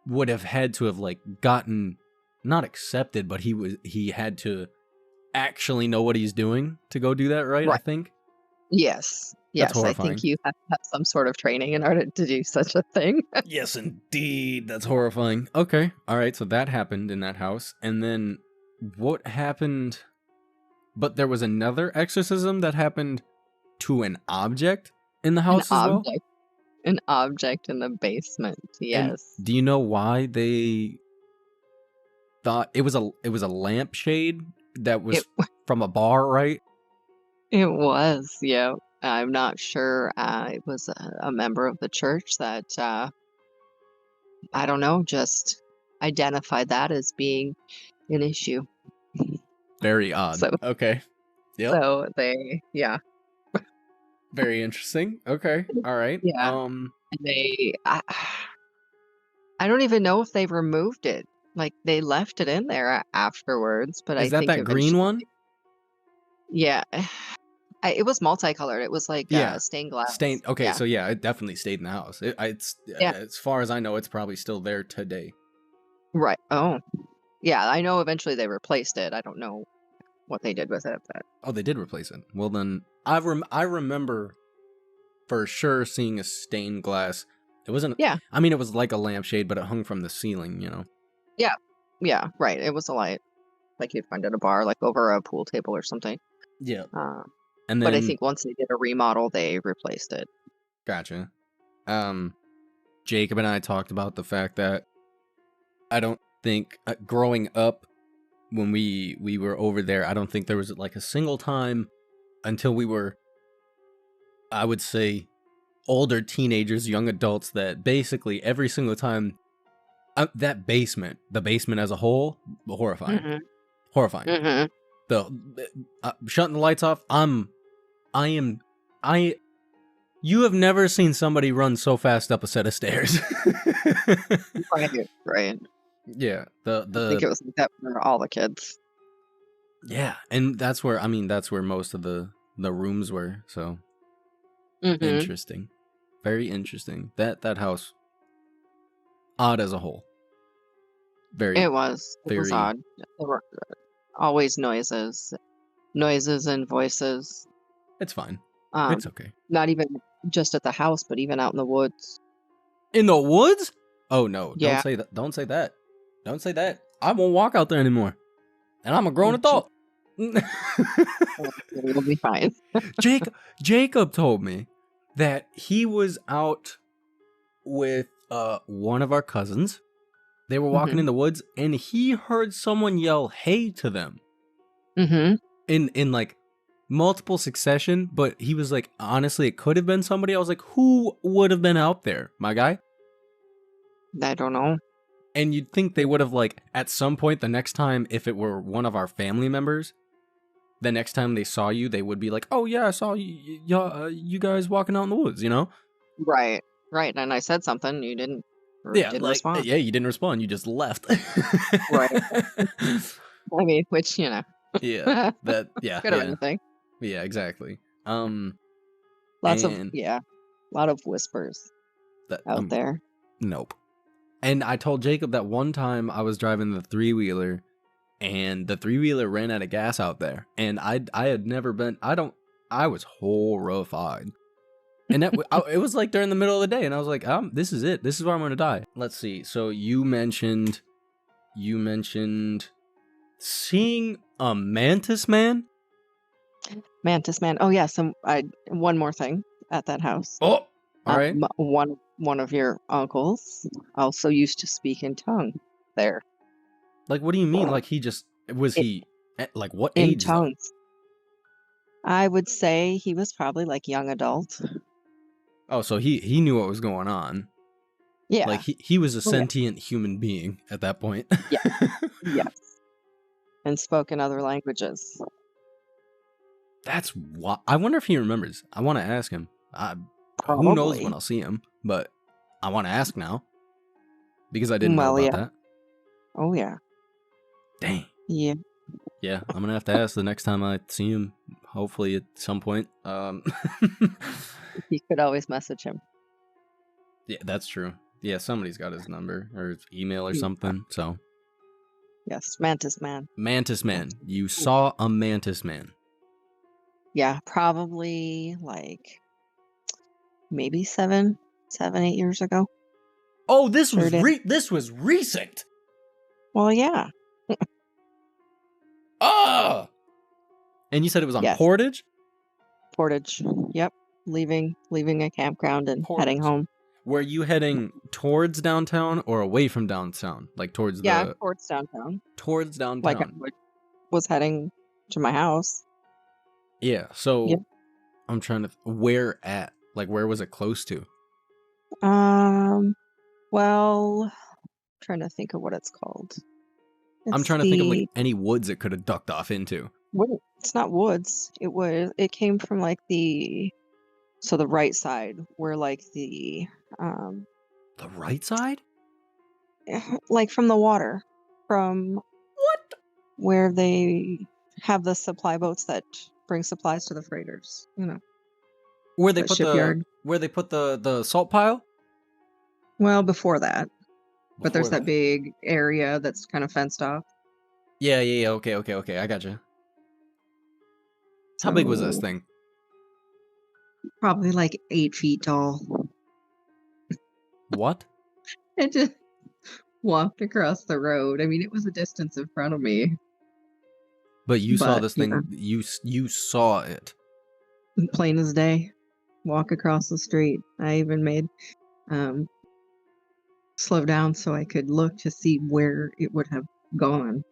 would have had to have like gotten not accepted, but he had to actually know what he's doing to go do that, right? I think. Yes. Yes, I horrifying. think you have to have some sort of training in order to do such a thing. Yes, indeed. That's horrifying. Okay. All right. So that happened in that house. And then what happened? But there was another exorcism that happened to an object in the house An object in the basement. Yes. And do you know why they thought it was a lampshade that was from a bar, right? It was, yeah. I'm not sure. It was a member of the church that, I don't know, just identified that as being an issue. Very odd. So- Okay. Yep. So Very interesting. Okay. All right. Yeah. I don't even know if they removed it. Like they left it in there afterwards, but I Is that think that green one? Yeah. It was multicolored. It was like stained glass. Okay, Yeah. so yeah, it definitely stayed in the house. It's as far as I know, it's probably still there today. Right. Oh, yeah. I know eventually they replaced it. I don't know what they did with it. But Oh, they did replace it. Well, then I remember for sure seeing a stained glass. It wasn't. Yeah. I mean, it was like a lampshade, but it hung from the ceiling. Yeah, right. It was a light, like you'd find at a bar, like over a pool table or something. Yeah. Uh, And but I then think once they did a remodel, they replaced it. gotcha. Jacob and I talked about the fact that I don't think growing up when we were over there, I don't think there was like a single time until we were, I would say, older teenagers, young adults, that basically every single time that basement, the basement as a whole, horrifying, Mhm. horrifying. Mhm. Shutting the lights off. You have never seen somebody run so fast up a set of stairs. Right. Yeah, I think it was like that for all the kids. yeah, and that's where most of the rooms were. So Mhm. interesting, very interesting. That house, odd as a whole. Very. It was very- odd. There were always noises and voices. It's fine. Um, It's okay. not even just at the house, but even out in the woods. In the woods? Oh no! Yeah. Don't say that. Don't say that. Don't say that. I won't walk out there anymore. And I'm a grown adult. It'll be fine. Jacob told me that he was out with one of our cousins. They were walking Mhm. in the woods, and he heard someone yell "Hey" to them Mm-hmm. in like multiple succession. But he was like, honestly, it could have been somebody. I was like, who would have been out there, my guy? I don't know. And you'd think they would have, like, at some point the next time, if it were one of our family members, the next time they saw you, they would be like, oh yeah, I saw you guys walking out in the woods, you know? Right. And I said something. You didn't. Yeah, didn't like, respond. yeah, you didn't respond. You just left. Right. I mean, which Yeah. That. Yeah. could have Yeah. been a thing. Yeah. Exactly. Lots and- of a lot of whispers That, out there. Nope. And I told Jacob that one time I was driving the 3-wheeler, and the 3-wheeler ran out of gas out there, and I had never been. I was horrified. And that it was like during the middle of the day, and I was like, this is it. This is where I'm gonna die. Let's see. So you mentioned seeing a mantis man. Mantis man. Oh yeah. One more thing at that house. Oh, all right. One of your uncles also used to speak in tongue there. Like, what do you mean? Like, he just was he at, like, what In age? though? tongues. I would say he was probably like young adult. Oh, so he knew what was going on. Yeah. Like he was a Oh, yeah. sentient human being at that point. Yes. And spoke in other languages. That's what I wonder if he remembers. I want to ask him. Who knows Probably. when I'll see him, but I want to ask now because I didn't Well, know about yeah. that. Oh yeah. Dang. Yeah. Yeah, I'm gonna have to ask the next time I see him. Hopefully at some point. You could always message him. Yeah, that's true. Yeah, somebody's got his number or his email or Yeah. something. So Yes, Mantis man. mantis man, you saw a mantis man. Yeah, probably like maybe 7, 8 years ago. Oh, this Sure was did. this was recent. Well, yeah. Ah. And you said it was on Yes. Portage? Portage. Yep. Leaving a campground and heading Portage. home. Were you heading towards downtown or away from downtown? Like towards Yeah, towards downtown. towards downtown. Like I was heading to my house. Yeah. So Yep. I'm trying to where at? Like where was it close to? Well, trying to think of what it's called. I'm It's trying to think of the- like any woods it could have ducked off into. It's not woods. It came from like the right side where like the The right side? like from the water, from What? where they have the supply boats that bring supplies to the freighters, Where they the put shipyard. the salt pile? Well, before that, but there's Before that big area that's kind of fenced off. Yeah. Okay. I got you. How big was this So, thing? probably like 8 feet tall. What? It just walked across the road. I mean, it was a distance in front of me, But you saw but this yeah, thing. You saw it. plain as day. Walk across the street. I even made um slow down so I could look to see where it would have gone.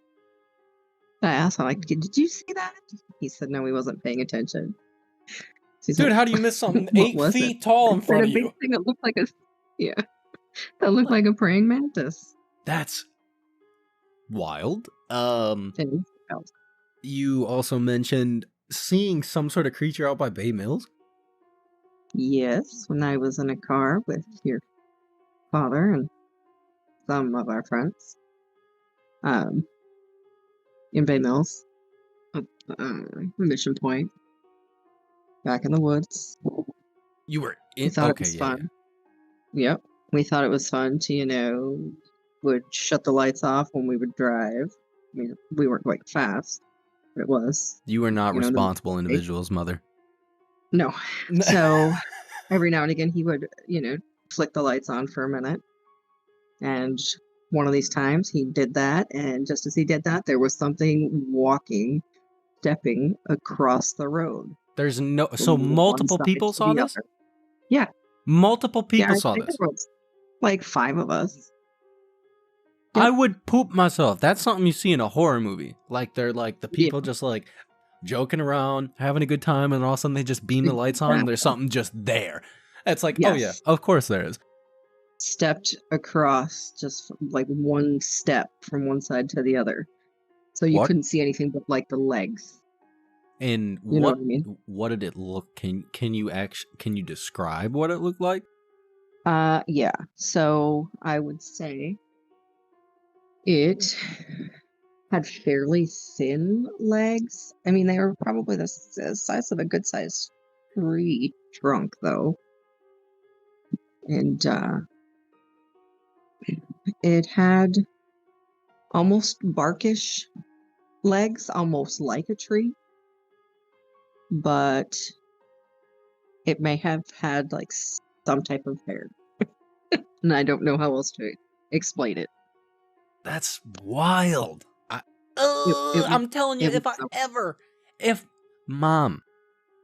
I asked him, like, did you see that? He said no, he wasn't paying attention. He Dude, said, how do you miss something what 8 was it? feet tall in I said, front a of big you? thing that looked like a that looked like a praying mantis. That's wild. And You also mentioned seeing some sort of creature out by Bay Mills. yes, when I was in a car with your father and some of our friends, in Bay Mills, Mission Point, back in the woods. You were We in. thought it Okay, was yeah, fun. Yep, we thought it was fun to, would shut the lights off when we would drive. I mean, we weren't going fast, but it was, You are not the responsible individuals, mother. no. So every now and again, he would, flick the lights on for a minute. And one of these times he did that. And just as he did that, there was something stepping across the road. There's no. From So one multiple side people to saw the this? other. Yeah. Multiple people I saw think this. there was like 5 of us. I Yep. would poop myself. That's something you see in a horror movie. Like they're like the Yeah. people just like joking around, having a good time, and all of a sudden they just beam the lights on and there's something just there. It's like, oh yeah, Yes. of course there is. Stepped across just like one step from one side to the other. So you What? couldn't see anything but like the legs. And You know what what I mean? what did it look? Can you describe what it looked like? Yeah. So I would say it had fairly thin legs. I mean, they were probably the size of a good sized tree trunk, though. And it had almost barkish legs, almost like a tree, but it may have had like some type of hair. And I don't know how else to explain it. That's wild. It I'm telling you, it was so-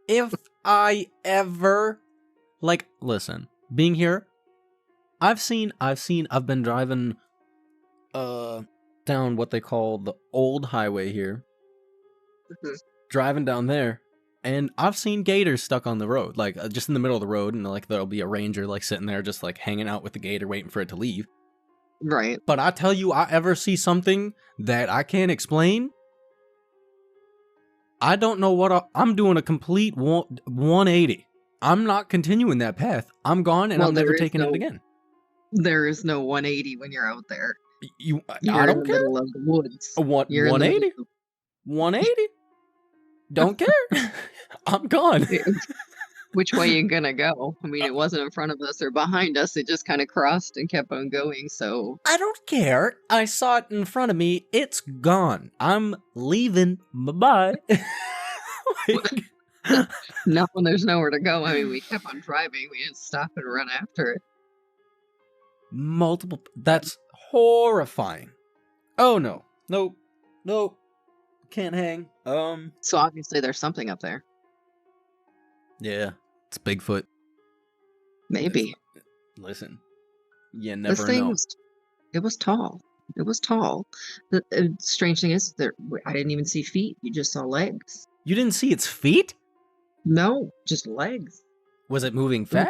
if I ever, like, listen, being here, I've been driving, down what they call the old highway here, Mhm. driving down there, and I've seen gators stuck on the road, like, just in the middle of the road, and like there'll be a ranger like sitting there just like hanging out with the gator waiting for it to leave. Right. But I tell you, I ever see something that I can't explain, I don't know what I'm doing a complete 180. I'm not continuing that path. I'm gone and Well, I'm never there is taking it no- again. There is no 180 when you're out there. I You're in don't the care. middle of the woods. What You're in the 180? middle 180? Don't care. I'm gone. of- Which way you gonna go? I mean, it wasn't in front of us or behind us. It just kind of crossed and kept on going. So I don't care. I saw it in front of me. It's gone. I'm leaving. Bye-bye. Like, no, there's nowhere to go. I mean, we kept on driving. We didn't stop and run after it. multiple. That's horrifying. Oh no. Nope. Can't hang. So obviously, there's something up there. Yeah. It's Bigfoot. Maybe Listen. You this never thing know. it was tall. It was tall. The strange thing is, I didn't even see feet. You just saw legs. You didn't see its feet? No, just legs. Was it moving It fast?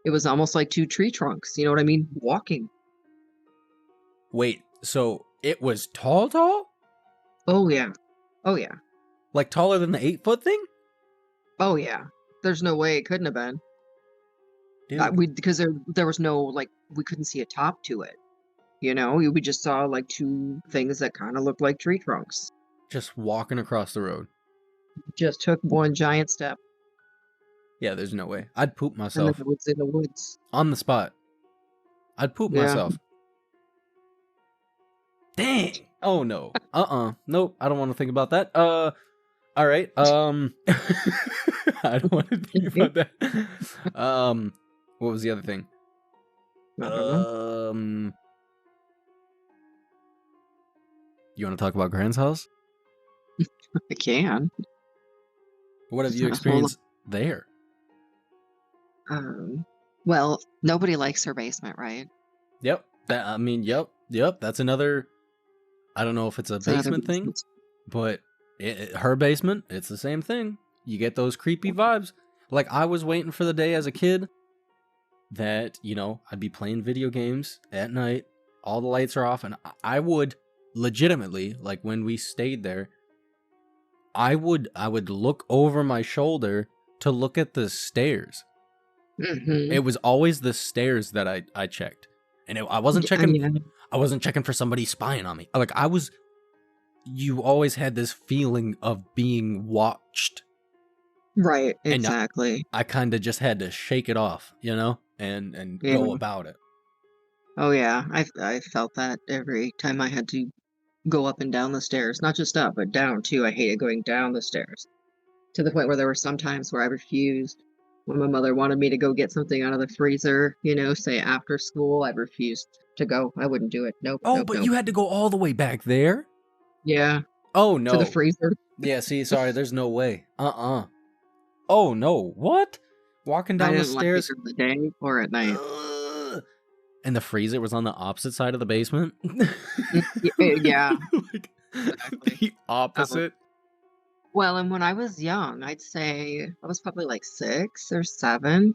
was almost like 2 tree trunks. You know what I mean? Walking. Wait, so it was tall? Oh yeah. Oh yeah. Like taller than the 8-foot thing? Oh yeah. There's no way it couldn't have been. Dude, Because there was no, like, we couldn't see a top to it. You know, we just saw like 2 things that kind of looked like tree trunks. just walking across the road. Just took one giant step, Yeah, there's no way. I'd poop and then myself it was in the woods. on the spot. I'd poop Yeah. myself. Dang. Oh no. Nope. I don't want to think about that. All right. I don't want to think about that. What was the other thing? I don't know. You want to talk about Grant's house? I can. What have It's you not a whole lot. experienced there? Well, nobody likes her basement, right? Yep. Yep. That's another. I don't know if it's a It's another basement thing, basement. but her basement, it's the same thing. You get those creepy vibes. Like, I was waiting for the day as a kid that, I'd be playing video games at night, all the lights are off, and I would legitimately, like when we stayed there, I would look over my shoulder to look at the stairs. Mm-hmm. It was always the stairs that I checked. And I wasn't checking Yeah. I wasn't checking for somebody spying on me. Like, you always had this feeling of being watched. Right, And exactly. I kind of just had to shake it off, and Yeah. go about it. Oh yeah, I felt that every time I had to go up and down the stairs. Not just up, but down too. I hated going down the stairs. To the point where there were some times where I refused. When my mother wanted me to go get something out of the freezer, say after school, I refused to go. I wouldn't do it. Nope, Oh, nope, but nope. you had to go all the way back there? Yeah, Oh, to no. the freezer. Yeah, see, sorry, there's no way. Oh, no. What? Walking I down the didn't like it stairs? during the day or at night. Ugh. And the freezer was on the opposite side of the basement? Yeah, Like, exactly. the opposite? Well, and when I was young, I'd say I was probably like 6 or 7.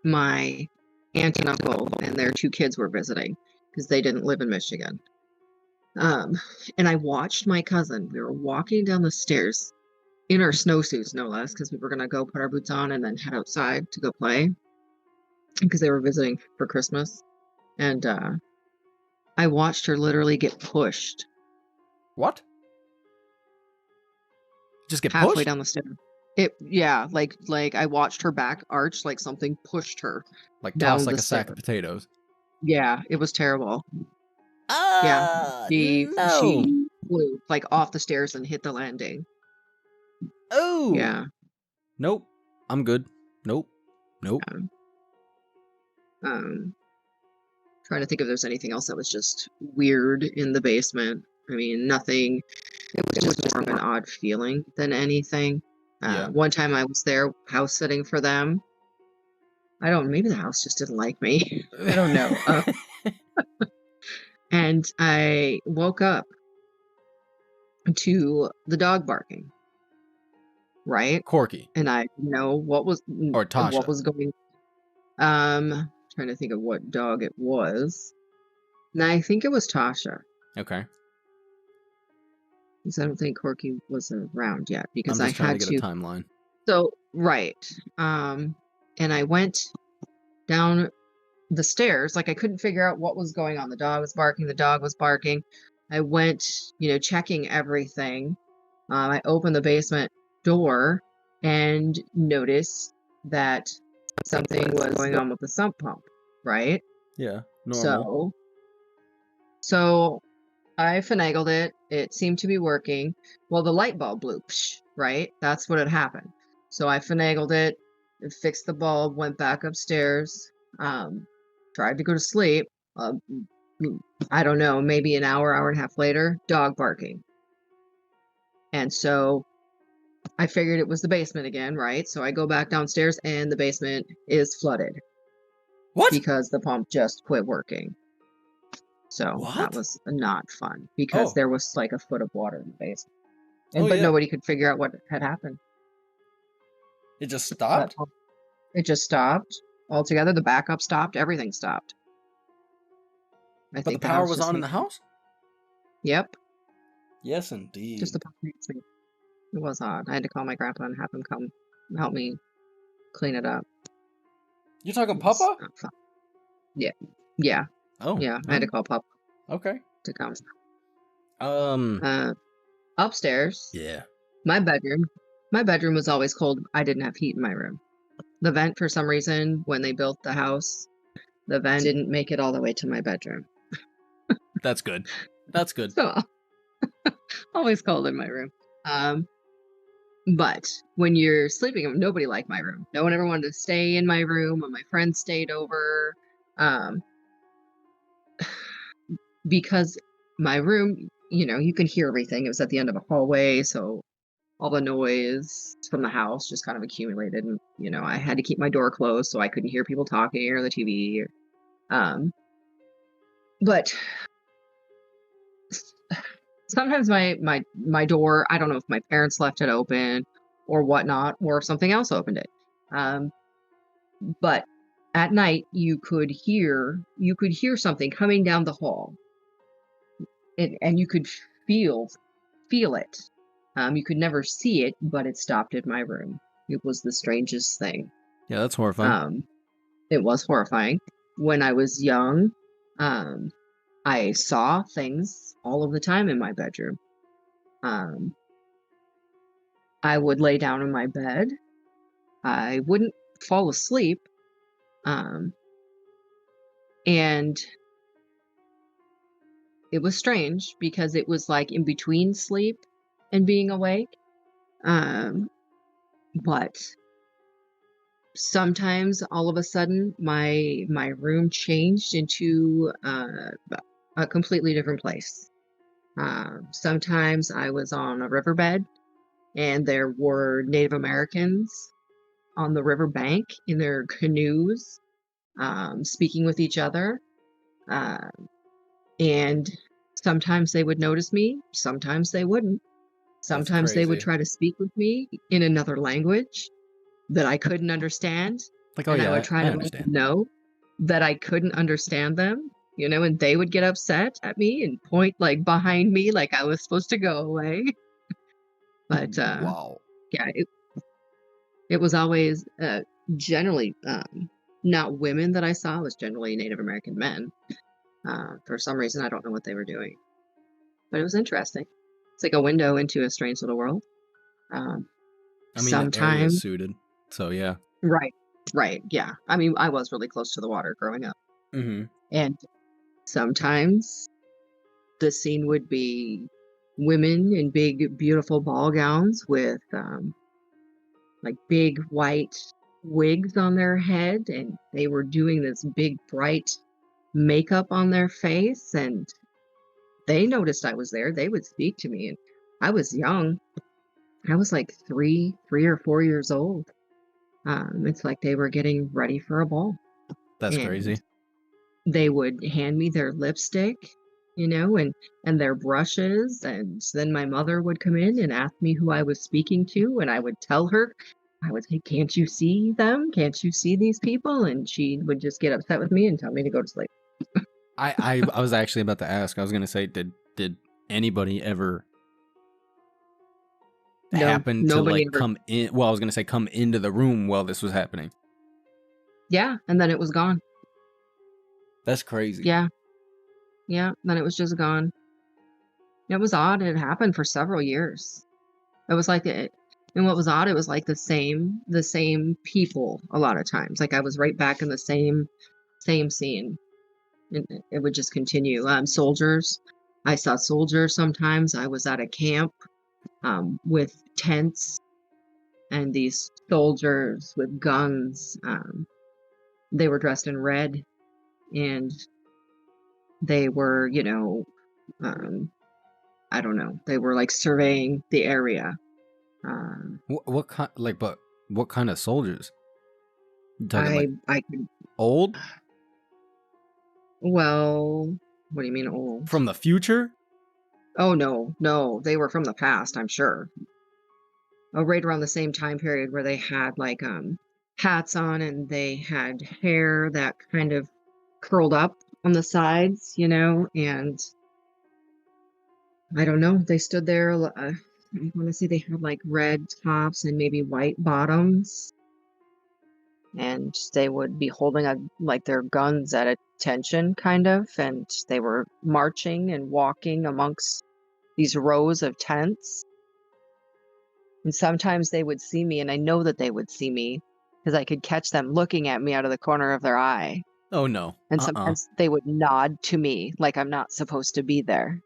My aunt and uncle and their 2 kids were visiting because they didn't live in Michigan. And I watched my cousin. We were walking down the stairs in our snowsuits, no less, because we were gonna go put our boots on and then head outside to go play because they were visiting for Christmas. And I watched her literally get pushed What? Just get halfway pushed? down the stairs. Like I watched her back arch like something pushed her Like down tossed like the a sack stairs. of potatoes. Yeah, it was terrible. Yeah, she flew like off the stairs and hit the landing. Oh. Yeah. Nope. I'm good. Nope. Trying to think if there's anything else that was just weird in the basement. I mean, nothing. It was more of an odd feeling than anything. Yeah. One time I was there house sitting for them. I don't. Maybe the house just didn't like me. I don't know. And I woke up to the dog barking. Right. Corky. And I didn't know what was Or Tasha. what was going. Trying to think of what dog it was. And I think it was Tasha. Okay. Because I don't think Corky was around yet. Because I'm I just trying had to get a timeline. So right. And I went down the stairs. Like I couldn't figure out what was going on. The dog was barking. The dog was barking. I went, checking everything. I opened the basement door and noticed that something was going on with the sump pump, right? Yeah. Normal. So I finagled it. It seemed to be working. Well, the light bulb blew, right? That's what had happened. So I finagled it, fixed the bulb, went back upstairs, tried to go to sleep. I don't know, maybe an hour and a half later, dog barking. And so I figured it was the basement again, right? So I go back downstairs and the basement is flooded. What? Because the pump just quit working. So that was not fun because there was like a foot of water in the basement. But nobody could figure out what had happened. It just stopped? It just stopped altogether. The backup stopped. Everything stopped. But the power was on in the house? Yep. Yes, indeed. Just the power. It was odd. I had to call my grandpa and have him come help me clean it up. You talking Papa? Yeah. Yeah. Oh. Yeah. I had to call Papa. Okay. To come. Upstairs. Yeah. My bedroom was always cold. I didn't have heat in my room. The vent, for some reason, when they built the house, the vent didn't make it all the way to my bedroom. That's good. That's good. So always cold in my room. Um, but when you're sleeping, nobody liked my room. No one ever wanted to stay in my room when my friends stayed over. Um, because my room, you can hear everything. It was at the end of a hallway, so all the noise from the house just kind of accumulated. And, I had to keep my door closed so I couldn't hear people talking or the TV. But sometimes my door, I don't know if my parents left it open or whatnot, or if something else opened it. But at night you could hear something coming down the hall, and you could feel it. You could never see it, but it stopped in my room. It was the strangest thing. Yeah, that's horrifying. It was horrifying. When I was young, I saw things all of the time in my bedroom. I would lay down in my bed. I wouldn't fall asleep. And it was strange because it was like in between sleep and being awake. But sometimes all of a sudden my room changed into a completely different place. Sometimes I was on a riverbed and there were Native Americans on the riverbank in their canoes, speaking with each other. And sometimes they would notice me, sometimes they wouldn't. Sometimes they would crazy. try to speak with me in another language that I couldn't understand. Like, oh And I yeah, would try I to let understand. them know that I couldn't understand them, and they would get upset at me and point like behind me like I was supposed to go away. But Wow. yeah, it was always generally not women that I saw. It was generally Native American men. For some reason, I don't know what they were doing, but it was interesting. It's like a window into a strange little world. I mean, the area is Sometimes, suited, so yeah. right, yeah. I mean, I was really close to the water growing up, Mm-hmm. and sometimes the scene would be women in big, beautiful ball gowns with like big white wigs on their head, and they were doing this big, bright makeup on their face, and they noticed I was there. They would speak to me, and I was young. I was like 3 or 4 years old. It's like they were getting ready for a ball, That's and crazy. they would hand me their lipstick, and their brushes, and then my mother would come in and ask me who I was speaking to, and I would tell her. I would say, "Can't you see them? Can't you see these people?" And she would just get upset with me and tell me to go to sleep. I was actually about to ask. I was gonna say, did anybody ever No, happen to nobody like ever. come in? Well, I was gonna say come into the room while this was happening. Yeah, and then it was gone. That's crazy. Yeah, then it was just gone. It was odd. It happened for several years. It was like it, and what was odd, it was like the same people a lot of times. Like I was right back in the same scene. And it would just continue. Soldiers. I saw soldiers sometimes. I was at a camp with tents and these soldiers with guns. They were dressed in red, and they were, I don't know. They were like surveying the area. What kind? Like, but what kind of soldiers? You talking like I could. old Well, what do you mean old? from the future? Oh no, they were from the past, I'm sure. Oh, right around the same time period where they had like hats on and they had hair that kind of curled up on the sides, and I don't know, they stood there. I want to say they had like red tops and maybe white bottoms, and they would be holding like their guns at attention kind of, and they were marching and walking amongst these rows of tents. And sometimes they would see me, and I know that they would see me because I could catch them looking at me out of the corner of their eye. Oh no. And sometimes they would nod to me like I'm not supposed to be there.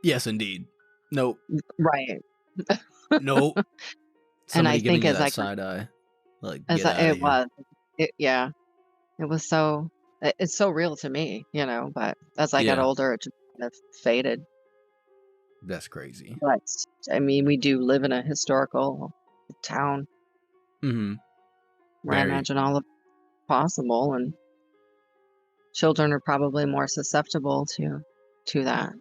Yes, indeed. Nope. Right. Nope. And I Somebody giving think you as I that side eye. Like, as get I, out of it here. was, yeah, it was so it's so real to me, but as I got Yeah, older, it just kind of faded. that's crazy. But I mean, we do live in a historical town Mm-hmm. where I Very. imagine all of it's possible, and children are probably more susceptible to that,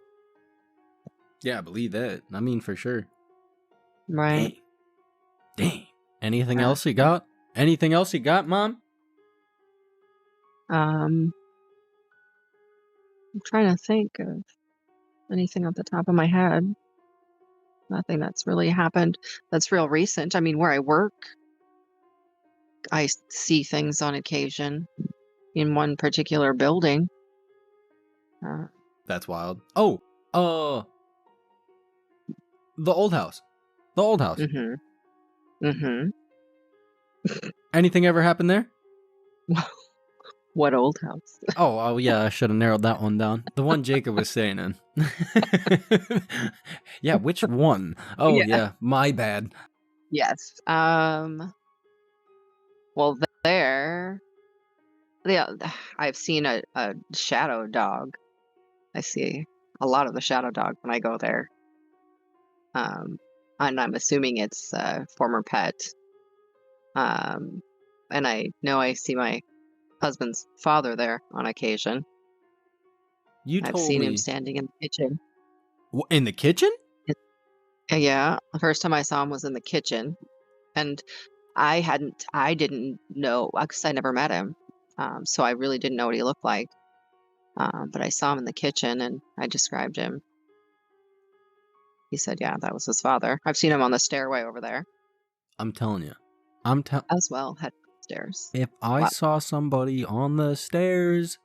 Yeah, I believe that. I mean, for sure. right? Dang. Dang. Anything Yeah. else you got? Anything else you got, Mom? I'm trying to think of anything off the top of my head. Nothing that's really happened that's real recent. I mean, where I work, I see things on occasion in one particular building. Uh, That's wild. Oh, the old house. The old house. mhm. Mhm. Anything ever happened there? What old house? Oh, yeah, I should have narrowed that one down. The one Jacob was staying in. Yeah, which one? Oh, Yeah. yeah, my bad. Yes. Well, there. Yeah, I've seen a shadow dog. I see a lot of the shadow dog when I go there. Um, and I'm assuming it's a former pet. Um, and I know I see my husband's father there on occasion. You I've told seen him me. standing in the kitchen. In the kitchen? Yeah, the first time I saw him was in the kitchen, and I didn't know because I never met him, so I really didn't know what he looked like. But I saw him in the kitchen, and I described him. He said, "Yeah, that was his father." I've seen him on the stairway over there I'm telling you. as well. Head stairs. If I Wow. saw somebody on the stairs,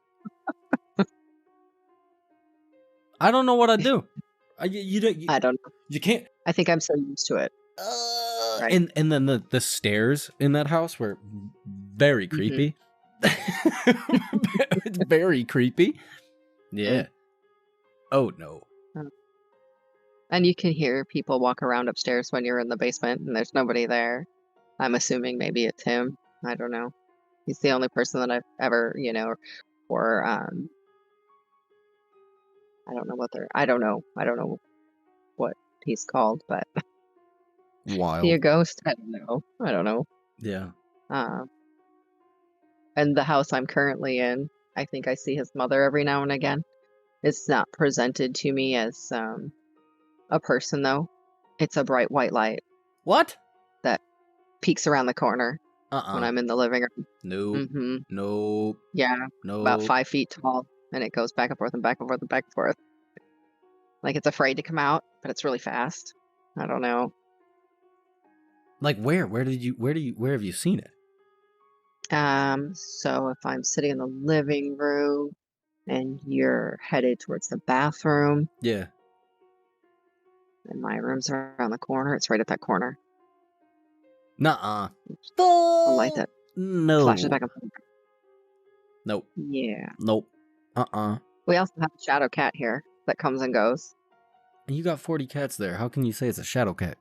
I don't know what I'd do. I don't know. You can't. I think I'm so used to it. Right. And then the stairs in that house were very Mhm. creepy. It's very creepy. Yeah. Oh no. And you can hear people walk around upstairs when you're in the basement and there's nobody there. I'm assuming maybe it's him. I don't know. He's the only person that I've ever, or I don't know what they're. I don't know. I don't know what he's called, but is he a Wild. ghost? I don't know. I don't know. Yeah. And the house I'm currently in, I think I see his mother every now and again. It's not presented to me as a person though. It's a bright white light What? that peeks around the corner when I'm in the living room. Nope. Mm-hmm. Nope. Yeah, about Nope. 5 feet tall, and it goes back and forth and back and forth and back and forth. Like it's afraid to come out, but it's really fast. I don't know. Like where? Where have you seen it? So if I'm sitting in the living room and you're headed towards the bathroom, Yeah. and my room's around the corner, it's right at that corner. Nuh-uh. A light that No. flashes back and forth. Nope. Yeah. Nope. Uh-uh. We also have a shadow cat here that comes and goes. And you got 40 cats there. How can you say it's a shadow cat?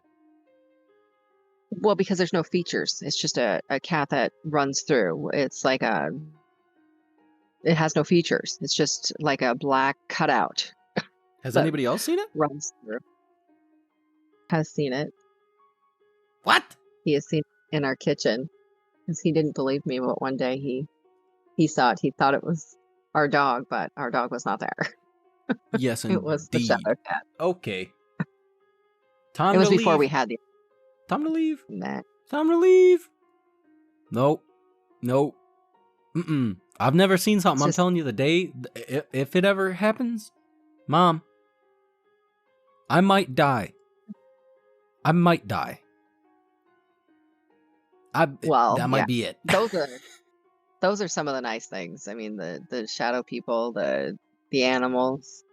Well, because there's no features. It's just a cat that runs through. It's like it has no features. It's just like a black cutout Has But- anybody else seen it? runs through. Has seen it. What? He has seen it in our kitchen because he didn't believe me. But one day he saw it. He thought it was our dog, but our dog was not there. Yes, indeed. It was the shadow cat. Okay. Time It was to before leave. we had the Time to leave. internet. Time to leave. Nope. Nope. Mm-mm. I've never seen something. I'm Just- telling you, the day, if it ever happens, Mom, I might die. I might die. Well, that yeah. might be it. Those are some of the nice things. I mean, the shadow people, the animals.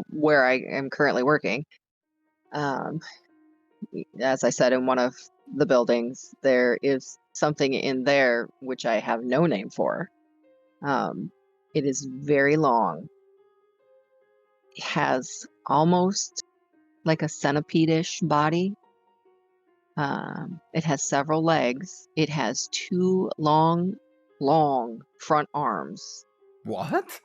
Where I am currently working, as I said, in one of the buildings, there is something in there which I have no name for. It is very long. It has almost like a centipede-ish body. It has several legs. It has 2 long front arms, What?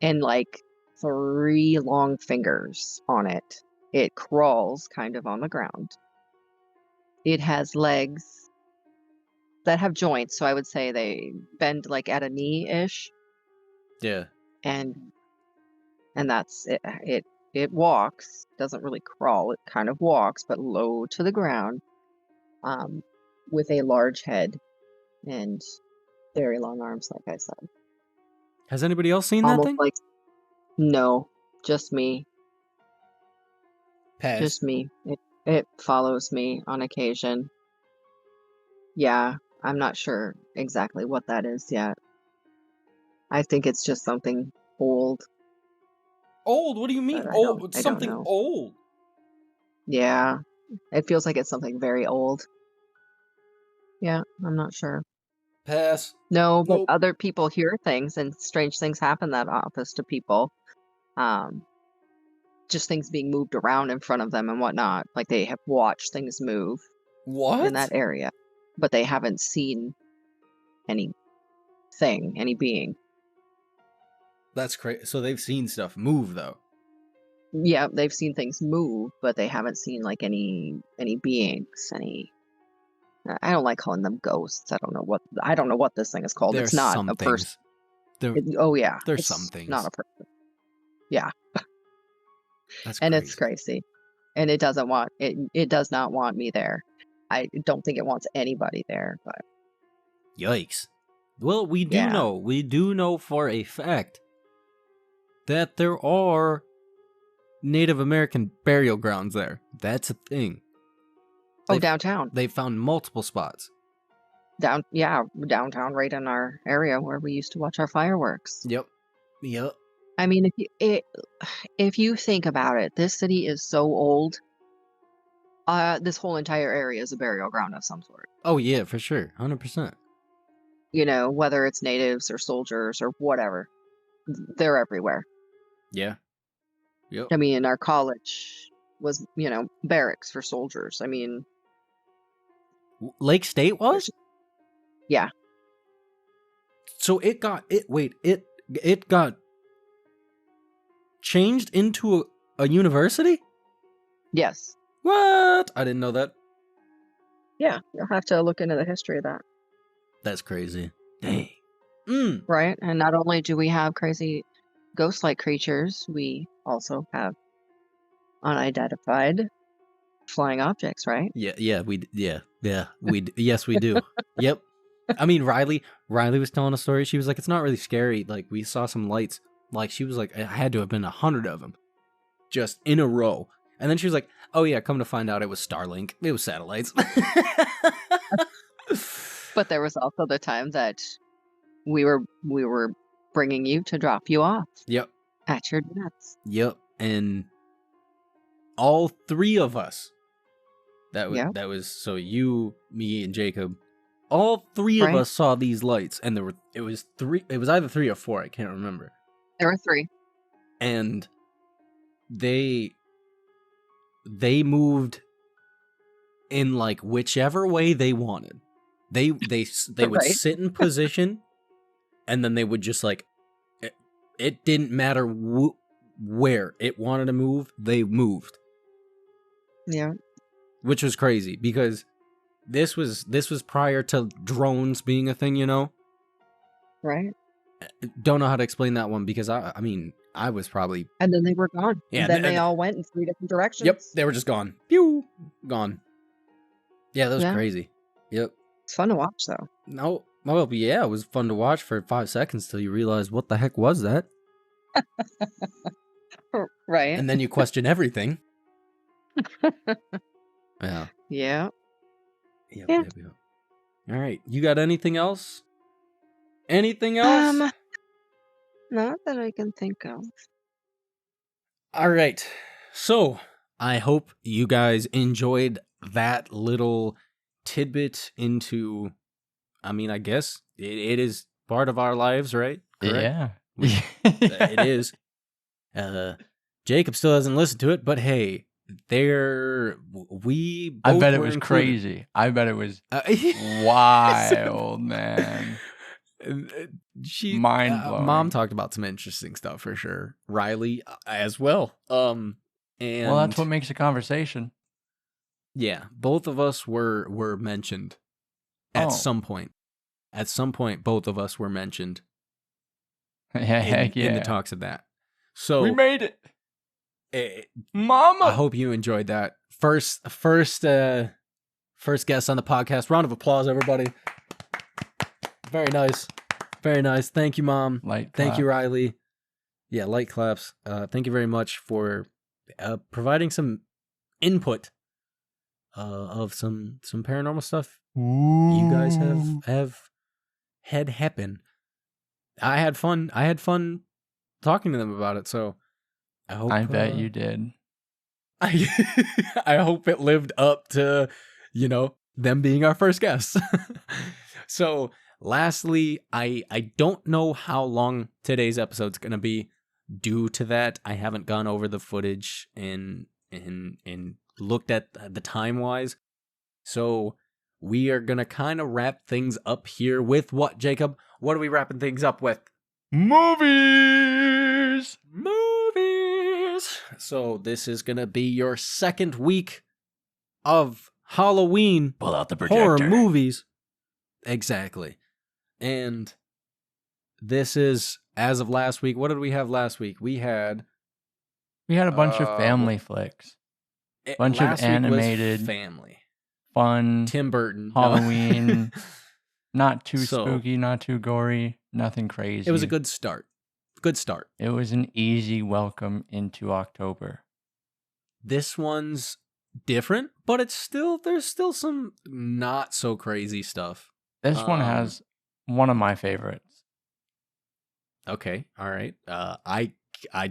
and like 3 long fingers on it. It crawls kind of on the ground. It has legs that have joints, so I would say they bend like at a knee-ish, Yeah. and that's it. It walks, doesn't really crawl. It kind of walks, but low to the ground, with a large head and very long arms, like I said. Has anybody else seen that Almost thing? like no, just me. Pass. Just me. It follows me on occasion. Yeah, I'm not sure exactly what that is yet. I think it's just something old. Old? What do you mean But old? It's I don't something know. old. Yeah, it feels like it's something very old. Yeah, I'm not sure. Pass. No, but Nope. other people hear things and strange things happen that office to people. Just things being moved around in front of them and whatnot. Like they have watched things move What? in that area, but they haven't seen anything, any being. That's crazy. So they've seen stuff move though. Yeah, they've seen things move, but they haven't seen like any beings, any. I don't like calling them ghosts. I don't know what this thing is called. There's It's not some a person. things. There, Oh yeah, there's it's some things. not a person. That's And crazy. it's crazy, and it doesn't want it. It does not want me there. I don't think it wants anybody there. But Yikes. Well, we do Yeah. know for a fact that there are Native American burial grounds there. That's a thing. oh, They've- downtown, They found multiple spots. downtown, right in our area where we used to watch our fireworks. Yep. I mean, if you think about it, this city is so old. This whole entire area is a burial ground of some sort. Oh yeah, for sure. 100%. You know, whether it's natives or soldiers or whatever, they're everywhere. Yeah. Yep. I mean, our college was, barracks for soldiers. I mean, Lake State was? Yeah. So it got changed into a university? yes. What? I didn't know that. Yeah, you'll have to look into the history of that. That's crazy. Dang. Right? And not only do we have crazy ghost-like creatures, we also have unidentified flying objects, right? Yeah, yes, we do. Yep. I mean, Riley was telling a story. She was like, it's not really scary. Like, we saw some lights. Like, she was like, it had to have been 100 of them. Just in a row. And then she was like, oh yeah, come to find out it was Starlink. It was satellites. But there was also the time that we were bringing you to drop you off Yep. at your dad's. Yep. And all 3 of us. That Yep. was so you, me, and Jacob. All 3 of Right. us saw these lights, and it was either 3 or 4, I can't remember. There were 3. And they moved in like whichever way they wanted. They would Right. sit in position, and then they would just like it didn't matter where it wanted to move, they moved, Yeah. which was crazy because this was prior to drones being a thing, Right. Don't know how to explain that one because I mean I was probably And then they were gone. Yeah, And then and- they all went in 3 different directions. Yep, they were just gone. Pew, gone. Yeah, that was Yeah. crazy. Yep. It's fun to watch, though. No, well, yeah, it was fun to watch for 5 seconds till you realize what the heck was that, Right. and then you question everything. Yeah. Yeah. Yep, Yeah. yep. All right, you got anything else? Anything else? Not that I can think of. All right. So, I hope you guys enjoyed that little tidbit into, I mean, I guess it is part of our lives, right? Correct? Yeah. It is. Jacob still hasn't listened to it, but hey, we I both bet it were was included. crazy. I bet it was So- wild, man. Mind-blowing. Mom talked about some interesting stuff for sure. Riley as well. And Well, that's what makes a conversation. yeah, both of us were mentioned at Oh. some point. At some point, both of us were mentioned Heck yeah. in the talks of that. So We made it. eh, Mama. I hope you enjoyed that. First guest on the podcast. Round of applause, everybody. Very nice. Very nice. Thank you, Mom. Light Thank you, clap. Riley. Yeah, light claps. Thank you very much for providing some input of some paranormal stuff you guys have had happen. I had fun talking to them about it, so I hope I bet you did. I hope it lived up to, them being our first guests. So, lastly, I don't know how long today's episode's going to be due to that. I haven't gone over the footage and looked at the time-wise. So, we are going to kind of wrap things up here with what, Jacob? What are we wrapping things up with? Movies. So this is going to be your second week of Halloween Pull out the horror projector. movies. Exactly. And this is, as of last week, what did we have last week? We had We had a bunch of family flicks. Bunch of last week was animated family. Fun. Tim Burton. No. Halloween. Not too So- spooky, not too gory, nothing crazy. It was a good start. Good start. It was an easy welcome into October. This one's different, but there's still some not so crazy stuff. This one has one of my favorites. Okay, all right. I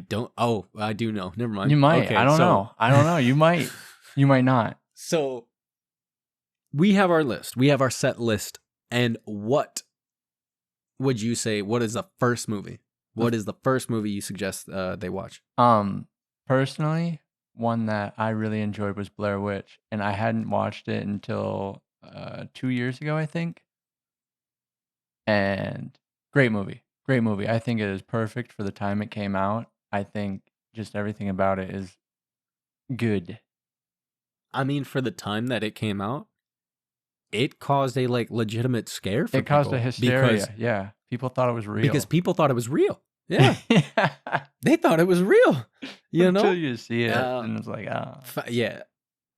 don't. Oh, I do know. Never mind. You might. Okay, I don't know. I don't know. You might. You might not. So we have our list. We have our set list. And what would you say? What is the first movie? What is the first movie you suggest they watch? Personally, one that I really enjoyed was Blair Witch, and I hadn't watched it until 2 years ago, I think. And great movie. Great movie. I think it is perfect for the time it came out. I think just everything about it is good. I mean, for the time that it came out, it caused a legitimate scare for It caused a people hysteria. Yeah. People thought it was real. because people thought it was real. Yeah, they thought it was real. You know, Until you see it, Uh, and it's like, oh.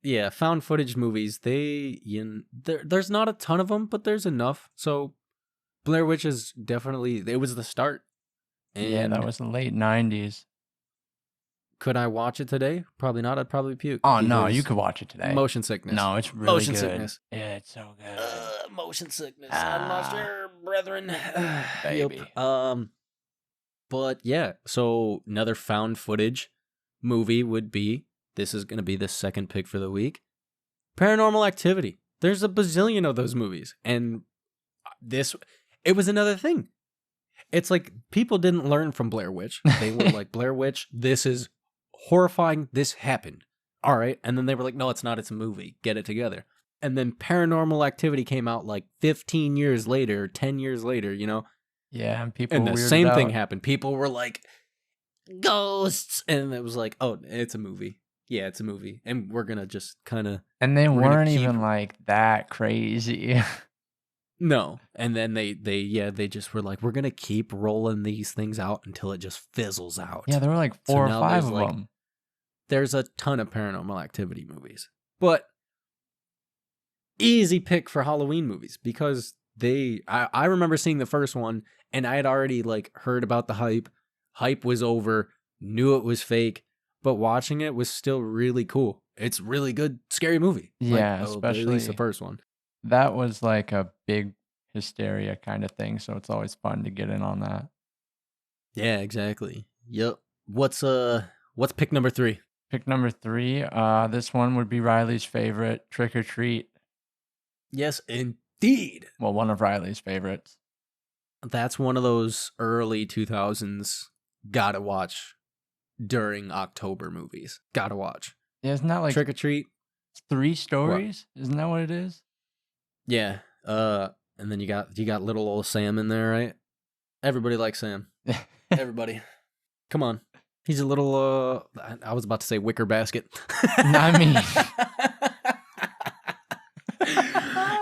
yeah. Found footage movies. There's not a ton of them, but there's enough. So Blair Witch is definitely it was the start. And Yeah, that was the late 90s. could I watch it today? Probably not. I'd probably puke. Oh, no, because you could watch it today. motion sickness. No, it's really Motion good. sickness. Yeah, it's so good. Motion sickness. I'm not sure, brethren. Baby. Yep. But yeah, so another found footage movie would be, this is going to be the second pick for the week, Paranormal Activity. There's a bazillion of those movies. And it was another thing. It's like people didn't learn from Blair Witch. They were like, Blair Witch, this is horrifying. This happened. All right. And then they were like, no, it's not. It's a movie. Get it together. And then Paranormal Activity came out 15 years later, 10 years later, Yeah, and people and the weirded same thing out. happened. People were like, ghosts. And it was like, oh, it's a movie. Yeah, it's a movie. And we're going to just kind of, And they we're gonna weren't keep- even that crazy. no. And then they just were like, we're going to keep rolling these things out until it just fizzles out. Yeah, there were So 4 or now 5 there's, of them. There's a ton of Paranormal Activity movies. But easy pick for Halloween movies because I remember seeing the first one and I had already heard about the hype. Hype was over, knew it was fake, but watching it was still really cool. It's really good, scary movie. Yeah, at least the especially- first one. That was a big hysteria kind of thing, so it's always fun to get in on that. Yeah, exactly. Yep. What's pick number 3? Pick number 3, this one would be Riley's favorite, Trick or Treat. Yes, indeed. Well, one of Riley's favorites. That's one of those early 2000s gotta watch during October movies. Gotta watch. Yeah, isn't that like Trick or Treat. 3 stories? Isn't that what it is? Yeah. And then you got little old Sam in there, right? Everybody likes Sam. Everybody. Come on. He's a little I was about to say wicker basket. I mean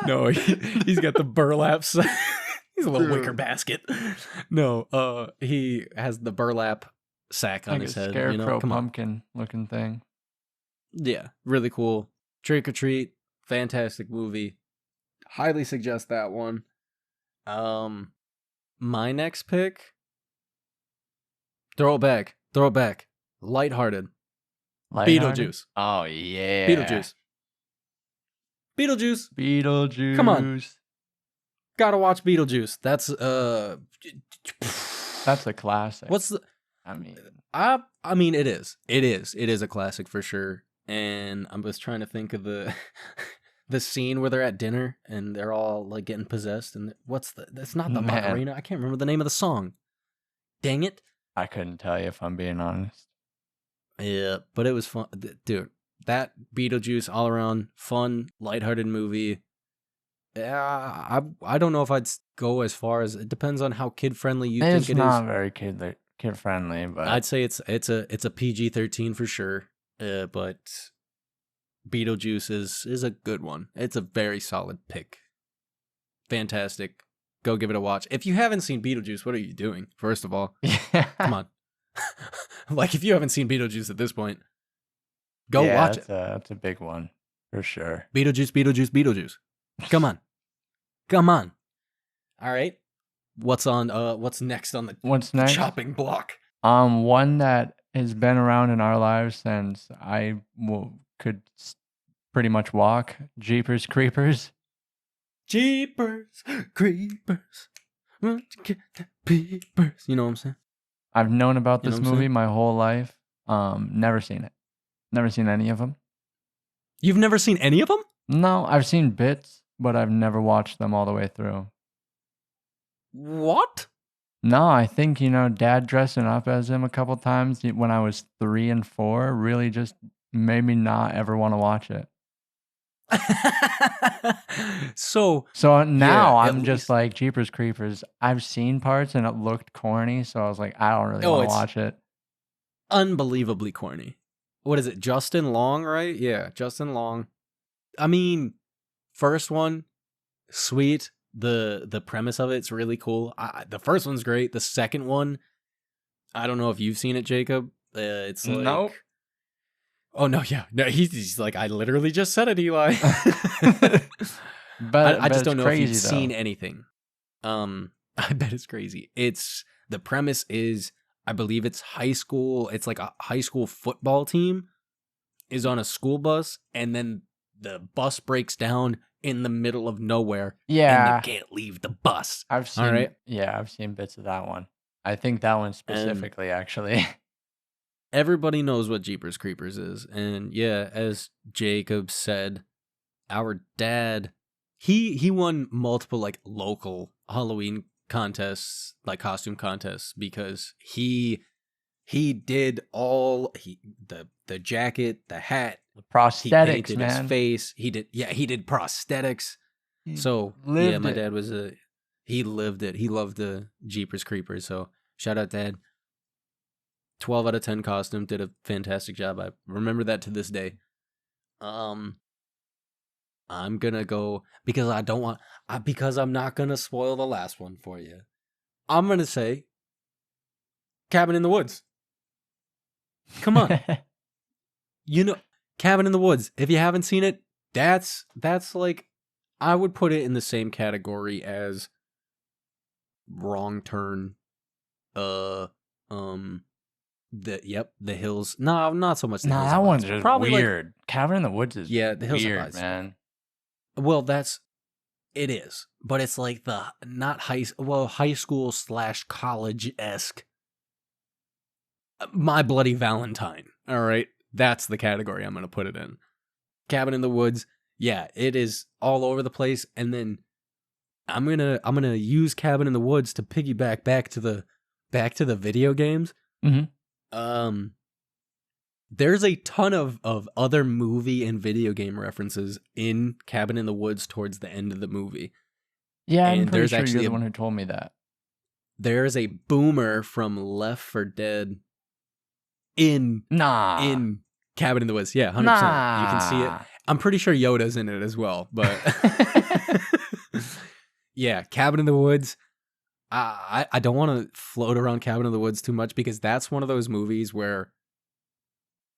No, he's got the burlap. He's a little wicker basket. No, he has the burlap sack on like his a head. scarecrow You know, come on. pumpkin looking thing. Yeah, really cool. Trick or Treat, fantastic movie. Highly suggest that one. My next pick. Throw it back. Lighthearted. Lighthearted? Beetlejuice. Oh yeah. Beetlejuice. Come on. Gotta watch Beetlejuice. That's That's a classic. what's the I mean, I mean it is. It is a classic for sure. And I was trying to think of the the scene where they're at dinner and they're all like getting possessed and that's not the Man. Macarena. I can't remember the name of the song. Dang it. I couldn't tell you if I'm being honest. Yeah, but it was fun. Dude, that Beetlejuice all around fun, lighthearted movie. Yeah, I don't know if I'd go as far as it depends on how kid friendly you It's think it not is. very kid friendly, but I'd say it's a PG-13 for sure. But Beetlejuice is a good one. It's a very solid pick. Fantastic. Go give it a watch. If you haven't seen Beetlejuice, what are you doing? First of all, come on. Like if you haven't seen Beetlejuice at this point, go watch it. That's a big one for sure. Beetlejuice. Come on. All right. What's next on the What's next? chopping block? One that has been around in our lives since could pretty much walk. Jeepers Creepers. Jeepers Creepers. Won't you get the peepers? You know what I'm saying? I've known about You this know what I'm movie saying? my whole life. Never seen it. Never seen any of them. You've never seen any of them? No, I've seen bits, but I've never watched them all the way through. What? No, I think, Dad dressing up as him a couple times when I was 3 and 4 really just made me not ever want to watch it. So Now at I'm just least- like Jeepers Creepers. I've seen parts and it looked corny, so I was like, I don't really Oh, want to it's- watch it. unbelievably corny. What is it? Justin Long, right? Yeah, Justin Long. I mean, first one, sweet. The premise of it's really cool. The first one's great. The second one, I don't know if you've seen it, Jacob. It's like, Nope. Oh no, yeah, no. He's like, I literally just said it, Eli. But I just it's don't know if crazy, you've seen though. anything. I bet it's crazy. The premise is, I believe it's high school. It's like a high school football team is on a school bus, and then the bus breaks down in the middle of nowhere, Yeah, and they can't leave the bus. I've seen. right. Yeah, I've seen bits of that one. I think that one specifically, actually. Everybody knows what Jeepers Creepers is, and yeah, as Jacob said, our dad, he won multiple like local Halloween contests, like costume contests, because he did all the jacket, the hat, The he prosthetics, painted his man. face. He did prosthetics. He So yeah, lived my it. dad he lived it. He loved the Jeepers Creepers. So shout out, Dad. 12 out of 10 costume, did a fantastic job. I remember that to this day. I'm gonna go because because I'm not gonna spoil the last one for you. I'm gonna say Cabin in the Woods. Come on. Cabin in the Woods. If you haven't seen it, that's like, I would put it in the same category as Wrong Turn. The Hills. No, not so much. The Nah, Hills that Have one's Eyes. just Probably like- weird. Cabin in the Woods is Yeah, The Hills Have weird, Eyes. man. Well, it is, but it's like the not high school / college esque. My Bloody Valentine. All right, that's the category I'm gonna put it in. Cabin in the Woods. Yeah, it is all over the place, and then I'm gonna use Cabin in the Woods to piggyback back to the video games. Mhm. there's a ton of other movie and video game references in Cabin in the Woods towards the end of the movie. Yeah, I'm And pretty there's sure actually you're a- the one who told me that. There's a boomer from Left 4 Dead in Nah. Cabin in the Woods. Yeah, 100%. You can see it. Nah. I'm pretty sure Yoda's in it as well, but yeah, Cabin in the Woods. I don't want to float around Cabin in the Woods too much because that's one of those movies where